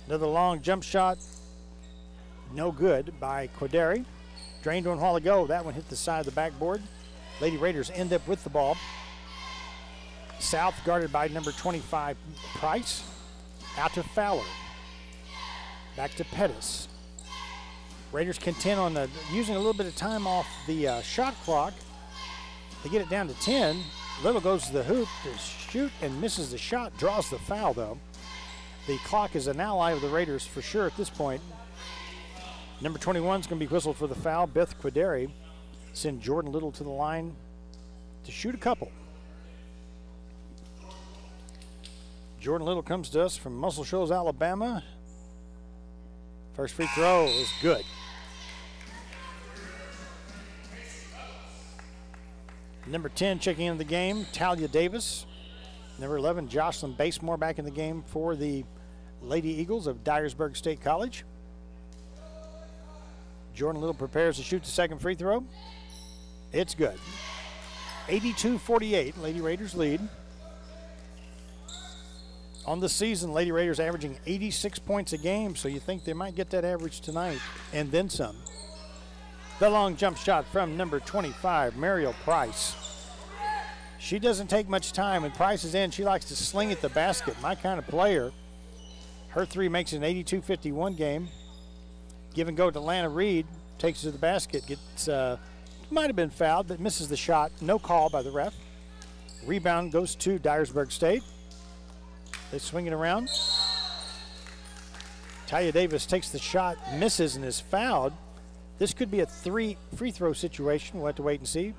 Another long jump shot. No good by Quaderi. Drained one while ago. That one hit the side of the backboard. Lady Raiders end up with the ball. South guarded by number 25, Price. Out to Fowler. Back to Pettis. Raiders contend on using a little bit of time off the shot clock. They get it down to 10. Little goes to the hoop to shoot and misses the shot. Draws the foul, though. The clock is an ally of the Raiders for sure at this point. Number 21 is going to be whistled for the foul. Beth Quaderi send Jordan Little to the line to shoot a couple. Jordan Little comes to us from Muscle Shoals, Alabama. First free throw is good. Number 10 checking in the game, Talia Davis. Number 11, Jocelyn Basemore back in the game for the Lady Eagles of Dyersburg State College. Jordan Little prepares to shoot the second free throw. It's good. 82-48, Lady Raiders lead. On the season, Lady Raiders averaging 86 points a game, so you think they might get that average tonight, and then some. The long jump shot from number 25, Mariel Price. She doesn't take much time. When Price is in, she likes to sling at the basket. My kind of player. Her three makes it an 82-51 game. Give and go to Lana Reed. Takes it to the basket. Gets Might have been fouled, but misses the shot. No call by the ref. Rebound goes to Dyersburg State. They swing it around. Talia Davis takes the shot, misses, and is fouled. This could be a 3 free throw situation. We'll have to wait and see.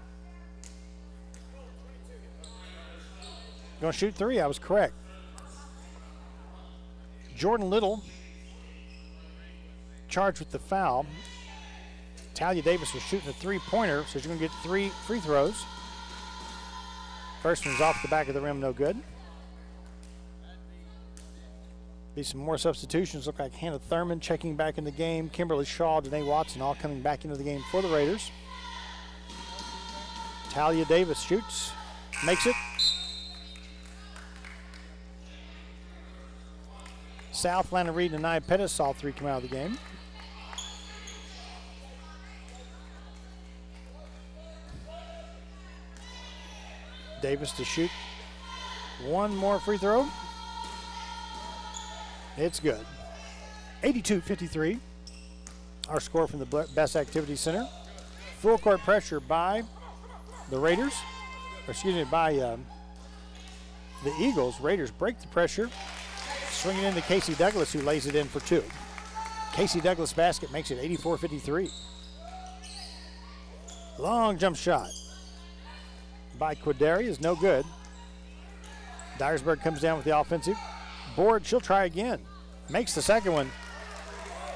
Going to shoot 3. I was correct. Jordan Little charged with the foul. Talia Davis was shooting a 3-pointer, so she's going to get 3 free throws. First one's off the back of the rim, no good. Be some more substitutions. Look like Hannah Thurman checking back in the game. Kimberly Shaw, Danae Watson all coming back into the game for the Raiders. Talia Davis shoots, makes it. South, Lana Reed, and Nia Pettis, all 3 come out of the game. Davis to shoot 1 more free throw. It's good. 82-53. Our score from the Best Activity Center. Full court pressure by the Raiders. Or excuse me, by the Eagles. Raiders break the pressure. Swing it into Casey Douglas, who lays it in for 2. Casey Douglas basket makes it 84-53. Long jump shot by Quideri is no good. Dyersburg comes down with the offensive board. She'll try again. Makes the second one.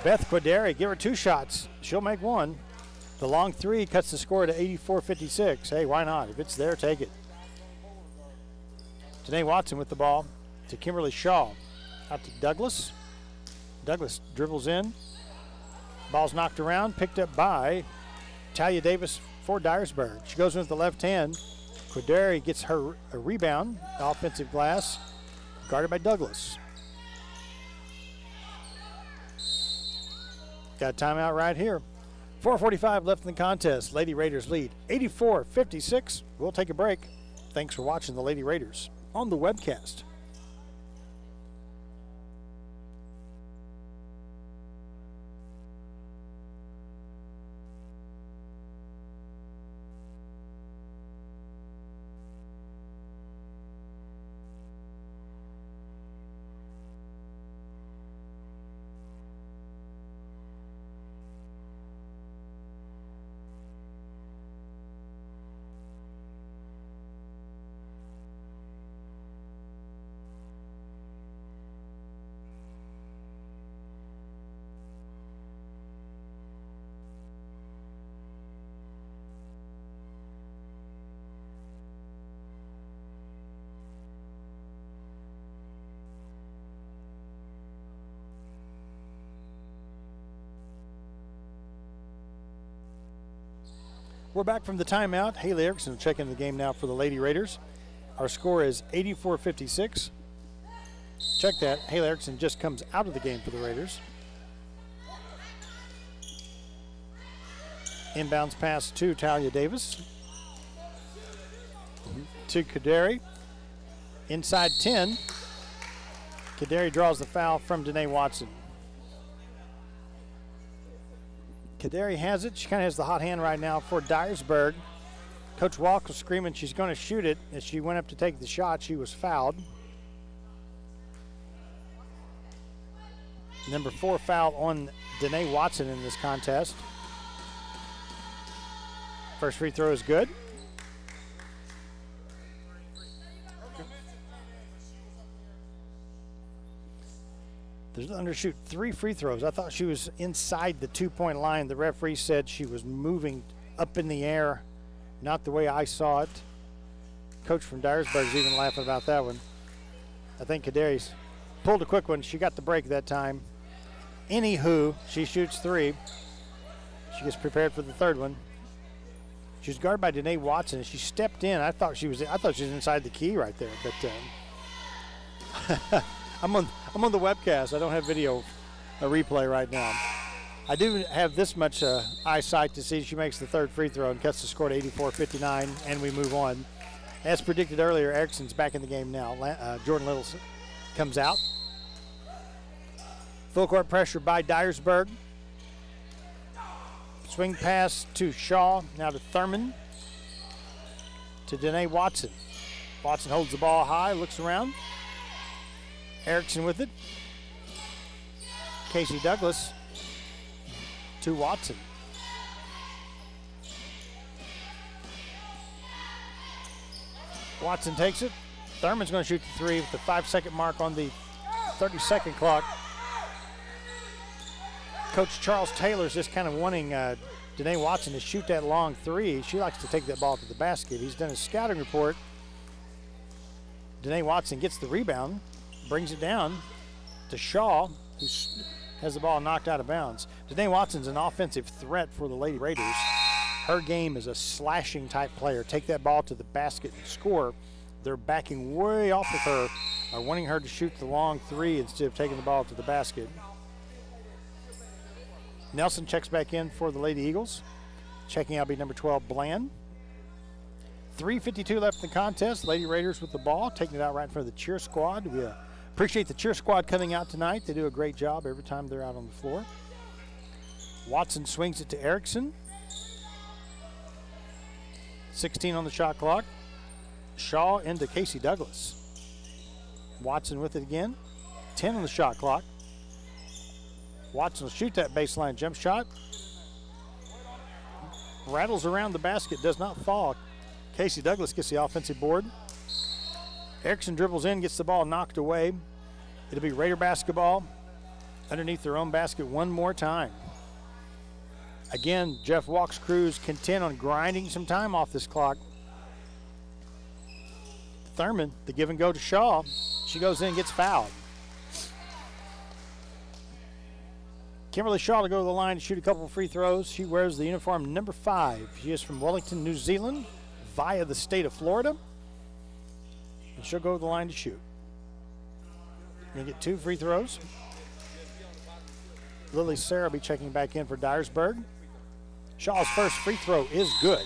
Beth Quideri, give her 2 shots. She'll make 1. The long 3 cuts the score to 84-56. Hey, why not? If it's there, take it. Danae Watson with the ball to Kimberly Shaw. Out to Douglas. Douglas dribbles in. Ball's knocked around, picked up by Talia Davis for Dyersburg. She goes in with the left hand. Quideri gets her a rebound, offensive glass, guarded by Douglas. Got a timeout right here. 4:45 left in the contest. Lady Raiders lead 84-56. We'll take a break. Thanks for watching the Lady Raiders on the webcast. We're back from the timeout. Haley Erickson will check into the game now for the Lady Raiders. Our score is 84-56. Check that. Haley Erickson just comes out of the game for the Raiders. Inbounds pass to Talia Davis. To Quideri. Inside 10. Quideri draws the foul from Danae Watson. Quideri has it. She kind of has the hot hand right now for Dyersburg. Coach Walk was screaming she's going to shoot it. As she went up to take the shot, she was fouled. Number 4 foul on Danae Watson in this contest. First free throw is good. There's undershoot 3 free throws. I thought she was inside the 2-point line. The referee said she was moving up in the air, not the way I saw it. Coach from Dyersburg's even laughing about that one. I think Quideri's pulled a quick one. She got the break that time. Anywho, she shoots 3. She gets prepared for the third one. She was guarded by Danae Watson. She stepped in. I thought she was inside the key right there, but I'm on the webcast. I don't have video replay right now. I do have this much eyesight to see she makes the third free throw and cuts the score to 84-59, and we move on. As predicted earlier, Erickson's back in the game now. Jordan Little comes out. Full court pressure by Dyersburg. Swing pass to Shaw, now to Thurman, to Danae Watson. Watson holds the ball high, looks around. Erickson with it. Casey Douglas to Watson. Watson takes it. Thurman's going to shoot the three with the 5-second mark on the 30-second clock. Coach Charles Taylor's just kind of wanting Danae Watson to shoot that long three. She likes to take that ball to the basket. He's done a scouting report. Danae Watson gets the rebound, brings it down to Shaw, who has the ball knocked out of bounds. Danae Watson's an offensive threat for the Lady Raiders. Her game is a slashing type player. Take that ball to the basket and score. They're backing way off of her, wanting her to shoot the long three instead of taking the ball to the basket. Nelson checks back in for the Lady Eagles. Checking out be number 12, Bland. 3:52 left in the contest. Lady Raiders with the ball, taking it out right in front of the cheer squad. We appreciate the cheer squad coming out tonight. They do a great job every time they're out on the floor. Watson swings it to Erickson. 16 on the shot clock. Shaw into Casey Douglas. Watson with it again. 10 on the shot clock. Watson will shoot that baseline jump shot. Rattles around the basket, does not fall. Casey Douglas gets the offensive board. Erickson dribbles in, gets the ball knocked away. It'll be Raider basketball underneath their own basket one more time. Again, Jeff Walk's crews content on grinding some time off this clock. Thurman, the give and go to Shaw. She goes in and gets fouled. Kimberly Shaw to go to the line to shoot a couple of free throws. She wears the uniform number 5. She is from Wellington, New Zealand, via the state of Florida. And she'll go to the line to shoot. Gonna get 2 free throws. Lily Sarah will be checking back in for Dyersburg. Shaw's first free throw is good.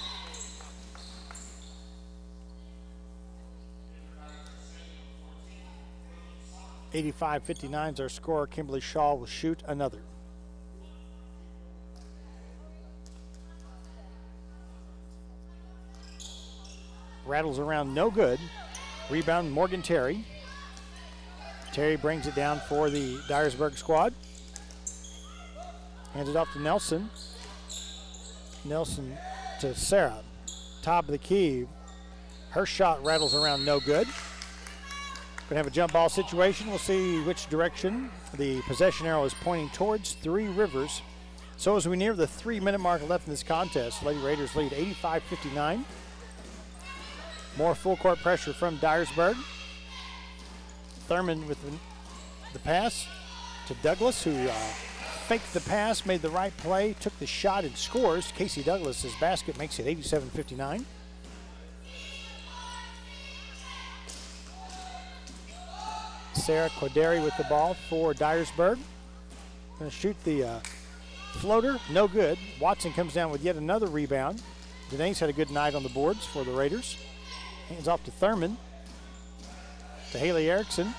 .85-59 is our score. Kimberly Shaw will shoot another. Rattles around, no good. Rebound, Morgan Terry. Terry brings it down for the Dyersburg squad. Hands it off to Nelson. Nelson to Sarah. Top of the key. Her shot rattles around, no good. Going to have a jump ball situation. We'll see which direction the possession arrow is pointing towards. Three Rivers. So as we near the 3-minute mark left in this contest, Lady Raiders lead 85-59. More full court pressure from Dyersburg. Thurman with the pass to Douglas, who faked the pass, made the right play, took the shot and scores. Casey Douglas's basket makes it 87-59. Sarah Quaderi with the ball for Dyersburg. Going to shoot the floater, no good. Watson comes down with yet another rebound. Danae's had a good night on the boards for the Raiders. Hands off to Thurman. To Haley Erickson.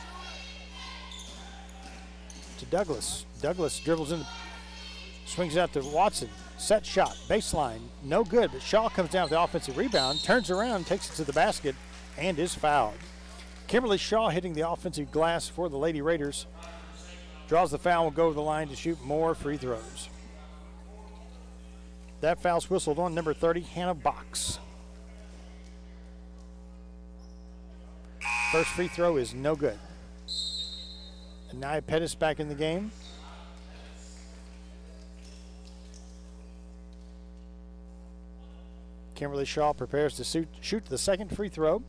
To Douglas. Douglas dribbles in, swings it out to Watson. Set shot, baseline, no good, but Shaw comes down with the offensive rebound, turns around, takes it to the basket, and is fouled. Kimberly Shaw hitting the offensive glass for the Lady Raiders. Draws the foul, will go to the line to shoot more free throws. That foul's whistled on number 30, Hannah Box. First free throw is no good. And Nia Pettis back in the game. Kimberly Shaw prepares to shoot the second free throw.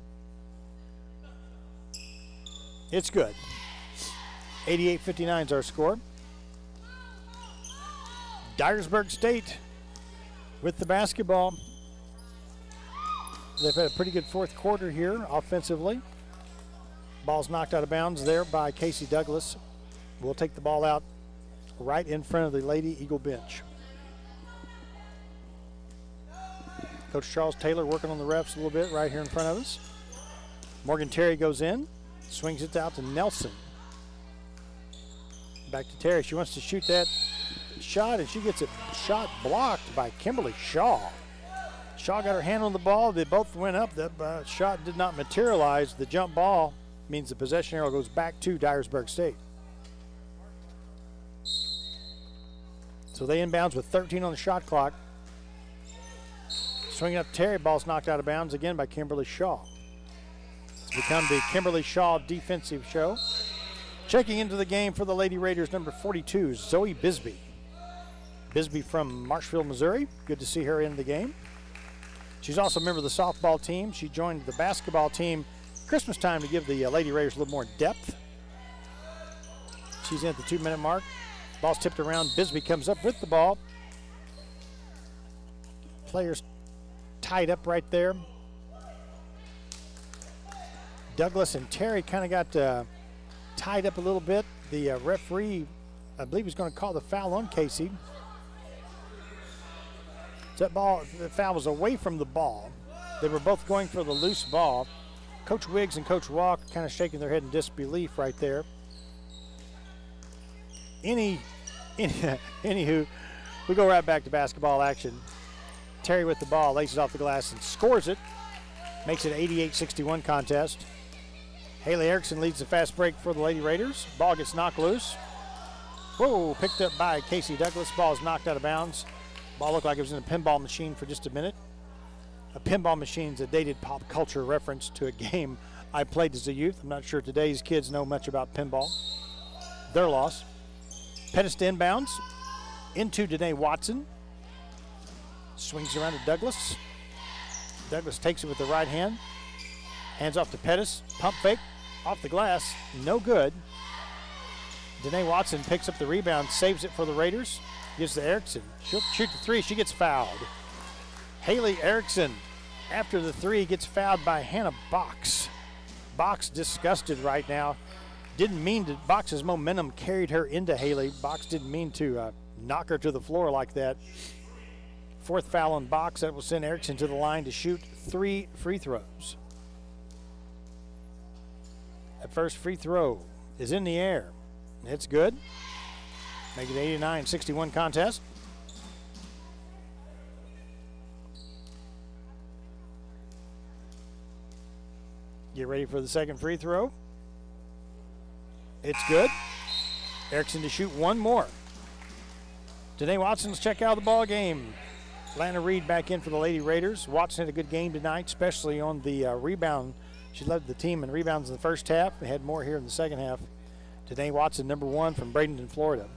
It's good. 88-59 is our score. Dyersburg State with the basketball. They've had a pretty good fourth quarter here offensively. Ball's knocked out of bounds there by Casey Douglas. We'll take the ball out right in front of the Lady Eagle bench. Coach Charles Taylor working on the refs a little bit right here in front of us. Morgan Terry goes in, swings it out to Nelson. Back to Terry. She wants to shoot that shot, and she gets it shot blocked by Kimberly Shaw. Shaw got her hand on the ball. They both went up. The shot did not materialize. The jump ball means the possession arrow goes back to Dyersburg State. So they inbounds with 13 on the shot clock. Swinging up Terry, ball's knocked out of bounds again by Kimberly Shaw. It's become the Kimberly Shaw defensive show. Checking into the game for the Lady Raiders, number 42, Zoe Bisbee. Bisbee from Marshfield, Missouri. Good to see her in the game. She's also a member of the softball team. She joined the basketball team Christmas time to give the Lady Raiders a little more depth. She's in at the 2-minute mark. Ball's tipped around. Bisbee comes up with the ball. Players tied up right there. Douglas and Terry kind of got tied up a little bit. The referee, I believe, is going to call the foul on Casey. That ball, the foul was away from the ball. They were both going for the loose ball. Coach Wiggs and Coach Walk kind of shaking their head in disbelief right there. Anywho, we go right back to basketball action. Terry with the ball, laces off the glass and scores it. Makes it an 88-61 contest. Haley Erickson leads the fast break for the Lady Raiders. Ball gets knocked loose. Whoa, picked up by Casey Douglas. Ball is knocked out of bounds. Ball looked like it was in a pinball machine for just a minute. A pinball machine is a dated pop culture reference to a game I played as a youth. I'm not sure today's kids know much about pinball. Their loss. Pettis to inbounds. Into Danae Watson. Swings around to Douglas. Douglas takes it with the right hand. Hands off to Pettis. Pump fake. Off the glass. No good. Danae Watson picks up the rebound. Saves it for the Raiders. Gives to Erickson. She'll shoot the three. She gets fouled. Haley Erickson, after the three, gets fouled by Hannah Box. Box disgusted right now. Didn't mean to. Box's momentum carried her into Haley. Box didn't mean to knock her to the floor like that. Fourth foul on Box. That will send Erickson to the line to shoot 3 free throws. That first free throw is in the air. It's good. Make it 89-61 contest. Get ready for the second free throw. It's good. Erickson to shoot one more. Danae Watson's check out of the ball game. Lana Reed back in for the Lady Raiders. Watson had a good game tonight, especially on the rebound. She led the team in rebounds in the first half. They had more here in the second half. Danae Watson, number 1 from Bradenton, Florida.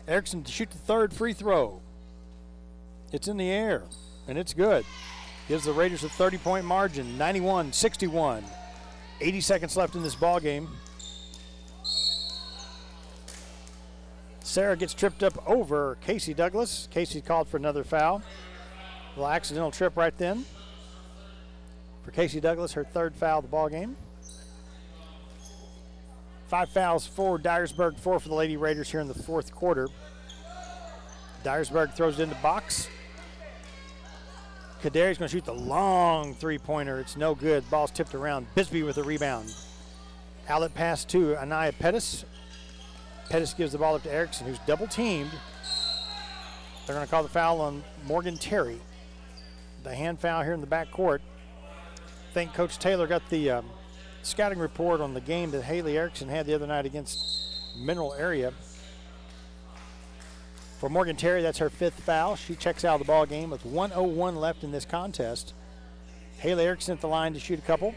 Erickson to shoot the third free throw. It's in the air, and it's good. Gives the Raiders a 30-point margin, 91-61. 80 seconds left in this ball game. Sarah gets tripped up over Casey Douglas. Casey called for another foul. A little accidental trip right then. For Casey Douglas, her third foul of the ball game. 5 fouls for Dyersburg, 4 for the Lady Raiders here in the fourth quarter. Dyersburg throws it into Box. Kadari's going to shoot the long three-pointer. It's no good. Ball's tipped around. Bisbee with a rebound. Outlet pass to Anaya Pettis. Pettis gives the ball up to Erickson, who's double-teamed. They're going to call the foul on Morgan Terry. The hand foul here in the backcourt. I think Coach Taylor got the scouting report on the game that Haley Erickson had the other night against Mineral Area. For Morgan Terry, that's her 5th foul. She checks out of the ball game with 1:01 left in this contest. Haley Erickson at the line to shoot a couple.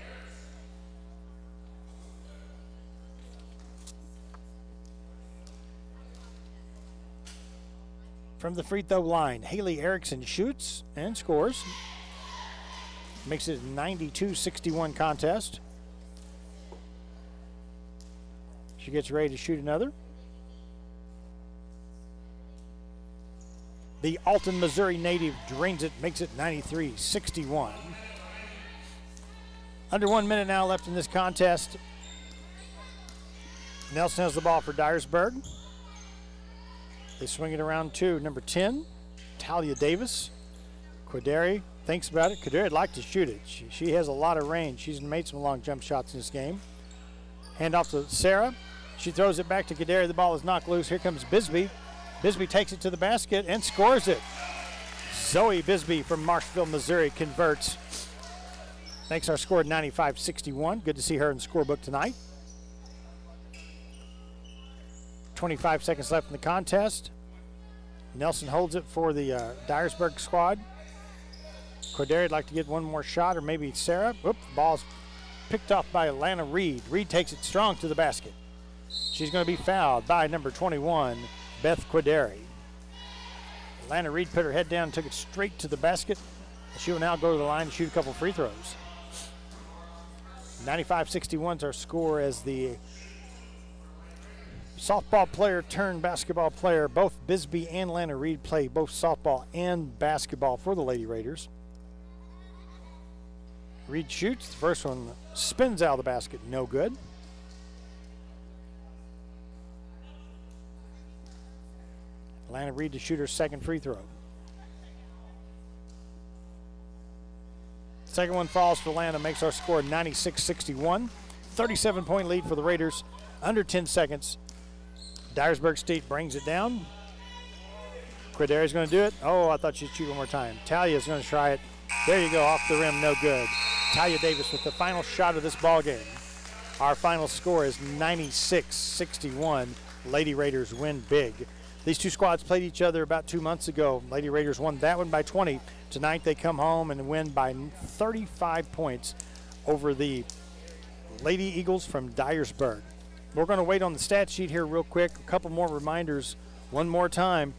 From the free throw line, Haley Erickson shoots and scores. Makes it a 92-61 contest. She gets ready to shoot another. The Alton, Missouri native drains it, makes it 93-61. Under 1 minute now left in this contest. Nelson has the ball for Dyersburg. They swing it around to number 10, Talia Davis. Quaderi thinks about it. Quaderi'd like to shoot it. She has a lot of range. She's made some long jump shots in this game. Hand off to Sarah. She throws it back to Quaderi. The ball is knocked loose. Here comes Bisbee. Bisbee takes it to the basket and scores it. Zoe Bisbee from Marshville, Missouri converts. Makes our score 95-61. Good to see her in the scorebook tonight. 25 seconds left in the contest. Nelson holds it for the Dyersburg squad. Corderi would like to get one more shot, or maybe Sarah. Whoop, the ball's picked off by Alana Reed. Reed takes it strong to the basket. She's going to be fouled by number 21, Beth Corderi. Alana Reed put her head down and took it straight to the basket. She will now go to the line and shoot a couple free throws. 95-61 is our score as the softball player turned basketball player. Both Bisbee and Lana Reed play both softball and basketball for the Lady Raiders. Reed shoots. The first one spins out of the basket. No good. Lana Reed to shoot her second free throw. Second one falls for Lana, makes our score 96-61. 37-point lead for the Raiders. Under 10 seconds. Dyersburg State brings it down. Corderi's going to do it. Oh, I thought she'd shoot one more time. Talia's going to try it. There you go, off the rim, no good. Talia Davis with the final shot of this ball game. Our final score is 96-61. Lady Raiders win big. These two squads played each other about 2 months ago. Lady Raiders won that one by 20. Tonight they come home and win by 35 points over the Lady Eagles from Dyersburg. We're going to wait on the stat sheet here real quick. A couple more reminders one more time.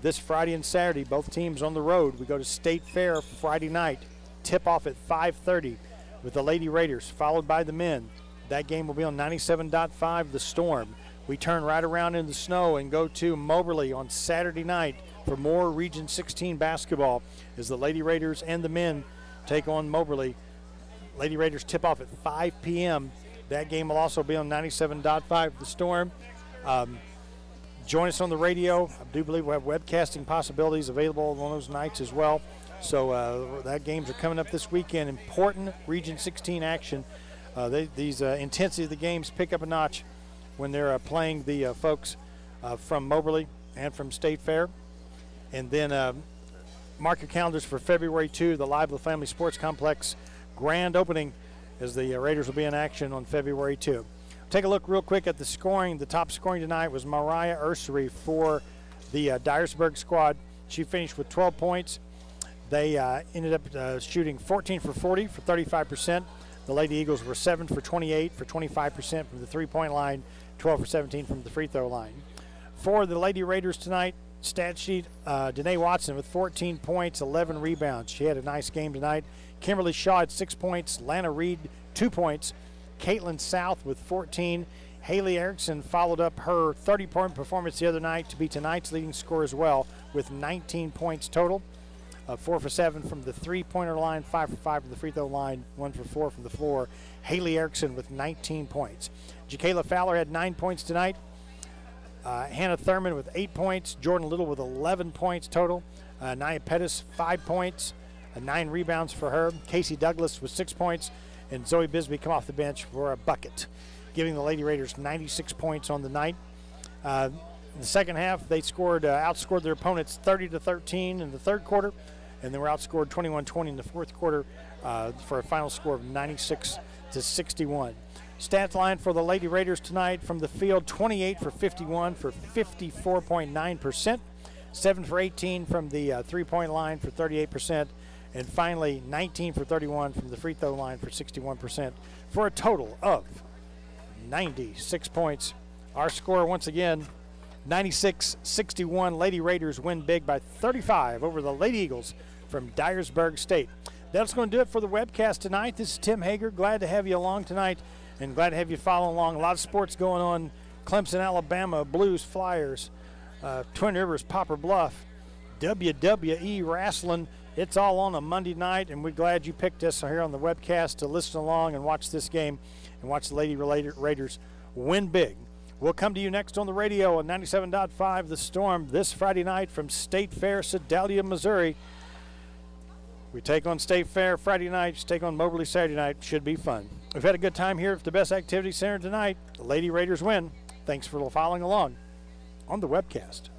This Friday and Saturday, both teams on the road. We go to State Fair Friday night. Tip-off at 5:30 with the Lady Raiders, followed by the men. That game will be on 97.5, The Storm. We turn right around in the snow and go to Moberly on Saturday night for more Region 16 basketball as the Lady Raiders and the men take on Moberly. Lady Raiders tip off at 5 p.m. That game will also be on 97.5, The Storm. Join us on the radio. I do believe we have webcasting possibilities available on those nights as well. So that games are coming up this weekend. Important Region 16 action. These intensity of the games pick up a notch when they're playing the folks from Moberly and from State Fair. And then mark your calendars for February 2, the Lively Family Sports Complex grand opening as the Raiders will be in action on February 2. Take a look real quick at the scoring. The top scoring tonight was Mariah Ursery for the Dyersburg squad. She finished with 12 points. They ended up shooting 14 for 40 for 35%. The Lady Eagles were 7 for 28 for 25% from the three-point line, 12 for 17 from the free throw line. For the Lady Raiders tonight, stat sheet, Danae Watson with 14 points, 11 rebounds. She had a nice game tonight. Kimberly Shaw had 6 points. Lana Reed, 2 points. Caitlin South with 14. Haley Erickson followed up her 30-point performance the other night to be tonight's leading scorer as well with 19 points total. 4 for 7 from the three-pointer line, 5 for 5 from the free throw line, 1 for 4 from the floor. Haley Erickson with 19 points. Jakayla Fowler had 9 points tonight. Hannah Thurman with 8 points. Jordan Little with 11 points total. Nia Pettis, 5 points. 9 rebounds for her. Casey Douglas with 6 points. And Zoe Bisbee come off the bench for a bucket, giving the Lady Raiders 96 points on the night. In the second half, they outscored their opponents 30-13 in the third quarter, and they were outscored 21-20 in the fourth quarter for a final score of 96-61. Stats line for the Lady Raiders tonight from the field: 28 for 51 for 54.9%, 7 for 18 from the three-point line for 38%, and finally 19 for 31 from the free throw line for 61%, for a total of 96 points. Our score once again, 96-61. Lady Raiders win big by 35 over the Lady Eagles from Dyersburg State. That's going to do it for the webcast tonight. This is Tim Hager. Glad to have you along tonight and glad to have you follow along. A lot of sports going on. Clemson, Alabama, Blues, Flyers, Twin Rivers, Poplar Bluff, WWE Wrestling. It's all on a Monday night, and we're glad you picked us here on the webcast to listen along and watch this game and watch the Lady Raiders win big. We'll come to you next on the radio on 97.5 The Storm this Friday night from State Fair, Sedalia, Missouri. We take on State Fair Friday night, take on Moberly Saturday night. Should be fun. We've had a good time here at the Best Activity Center tonight. The Lady Raiders win. Thanks for following along on the webcast.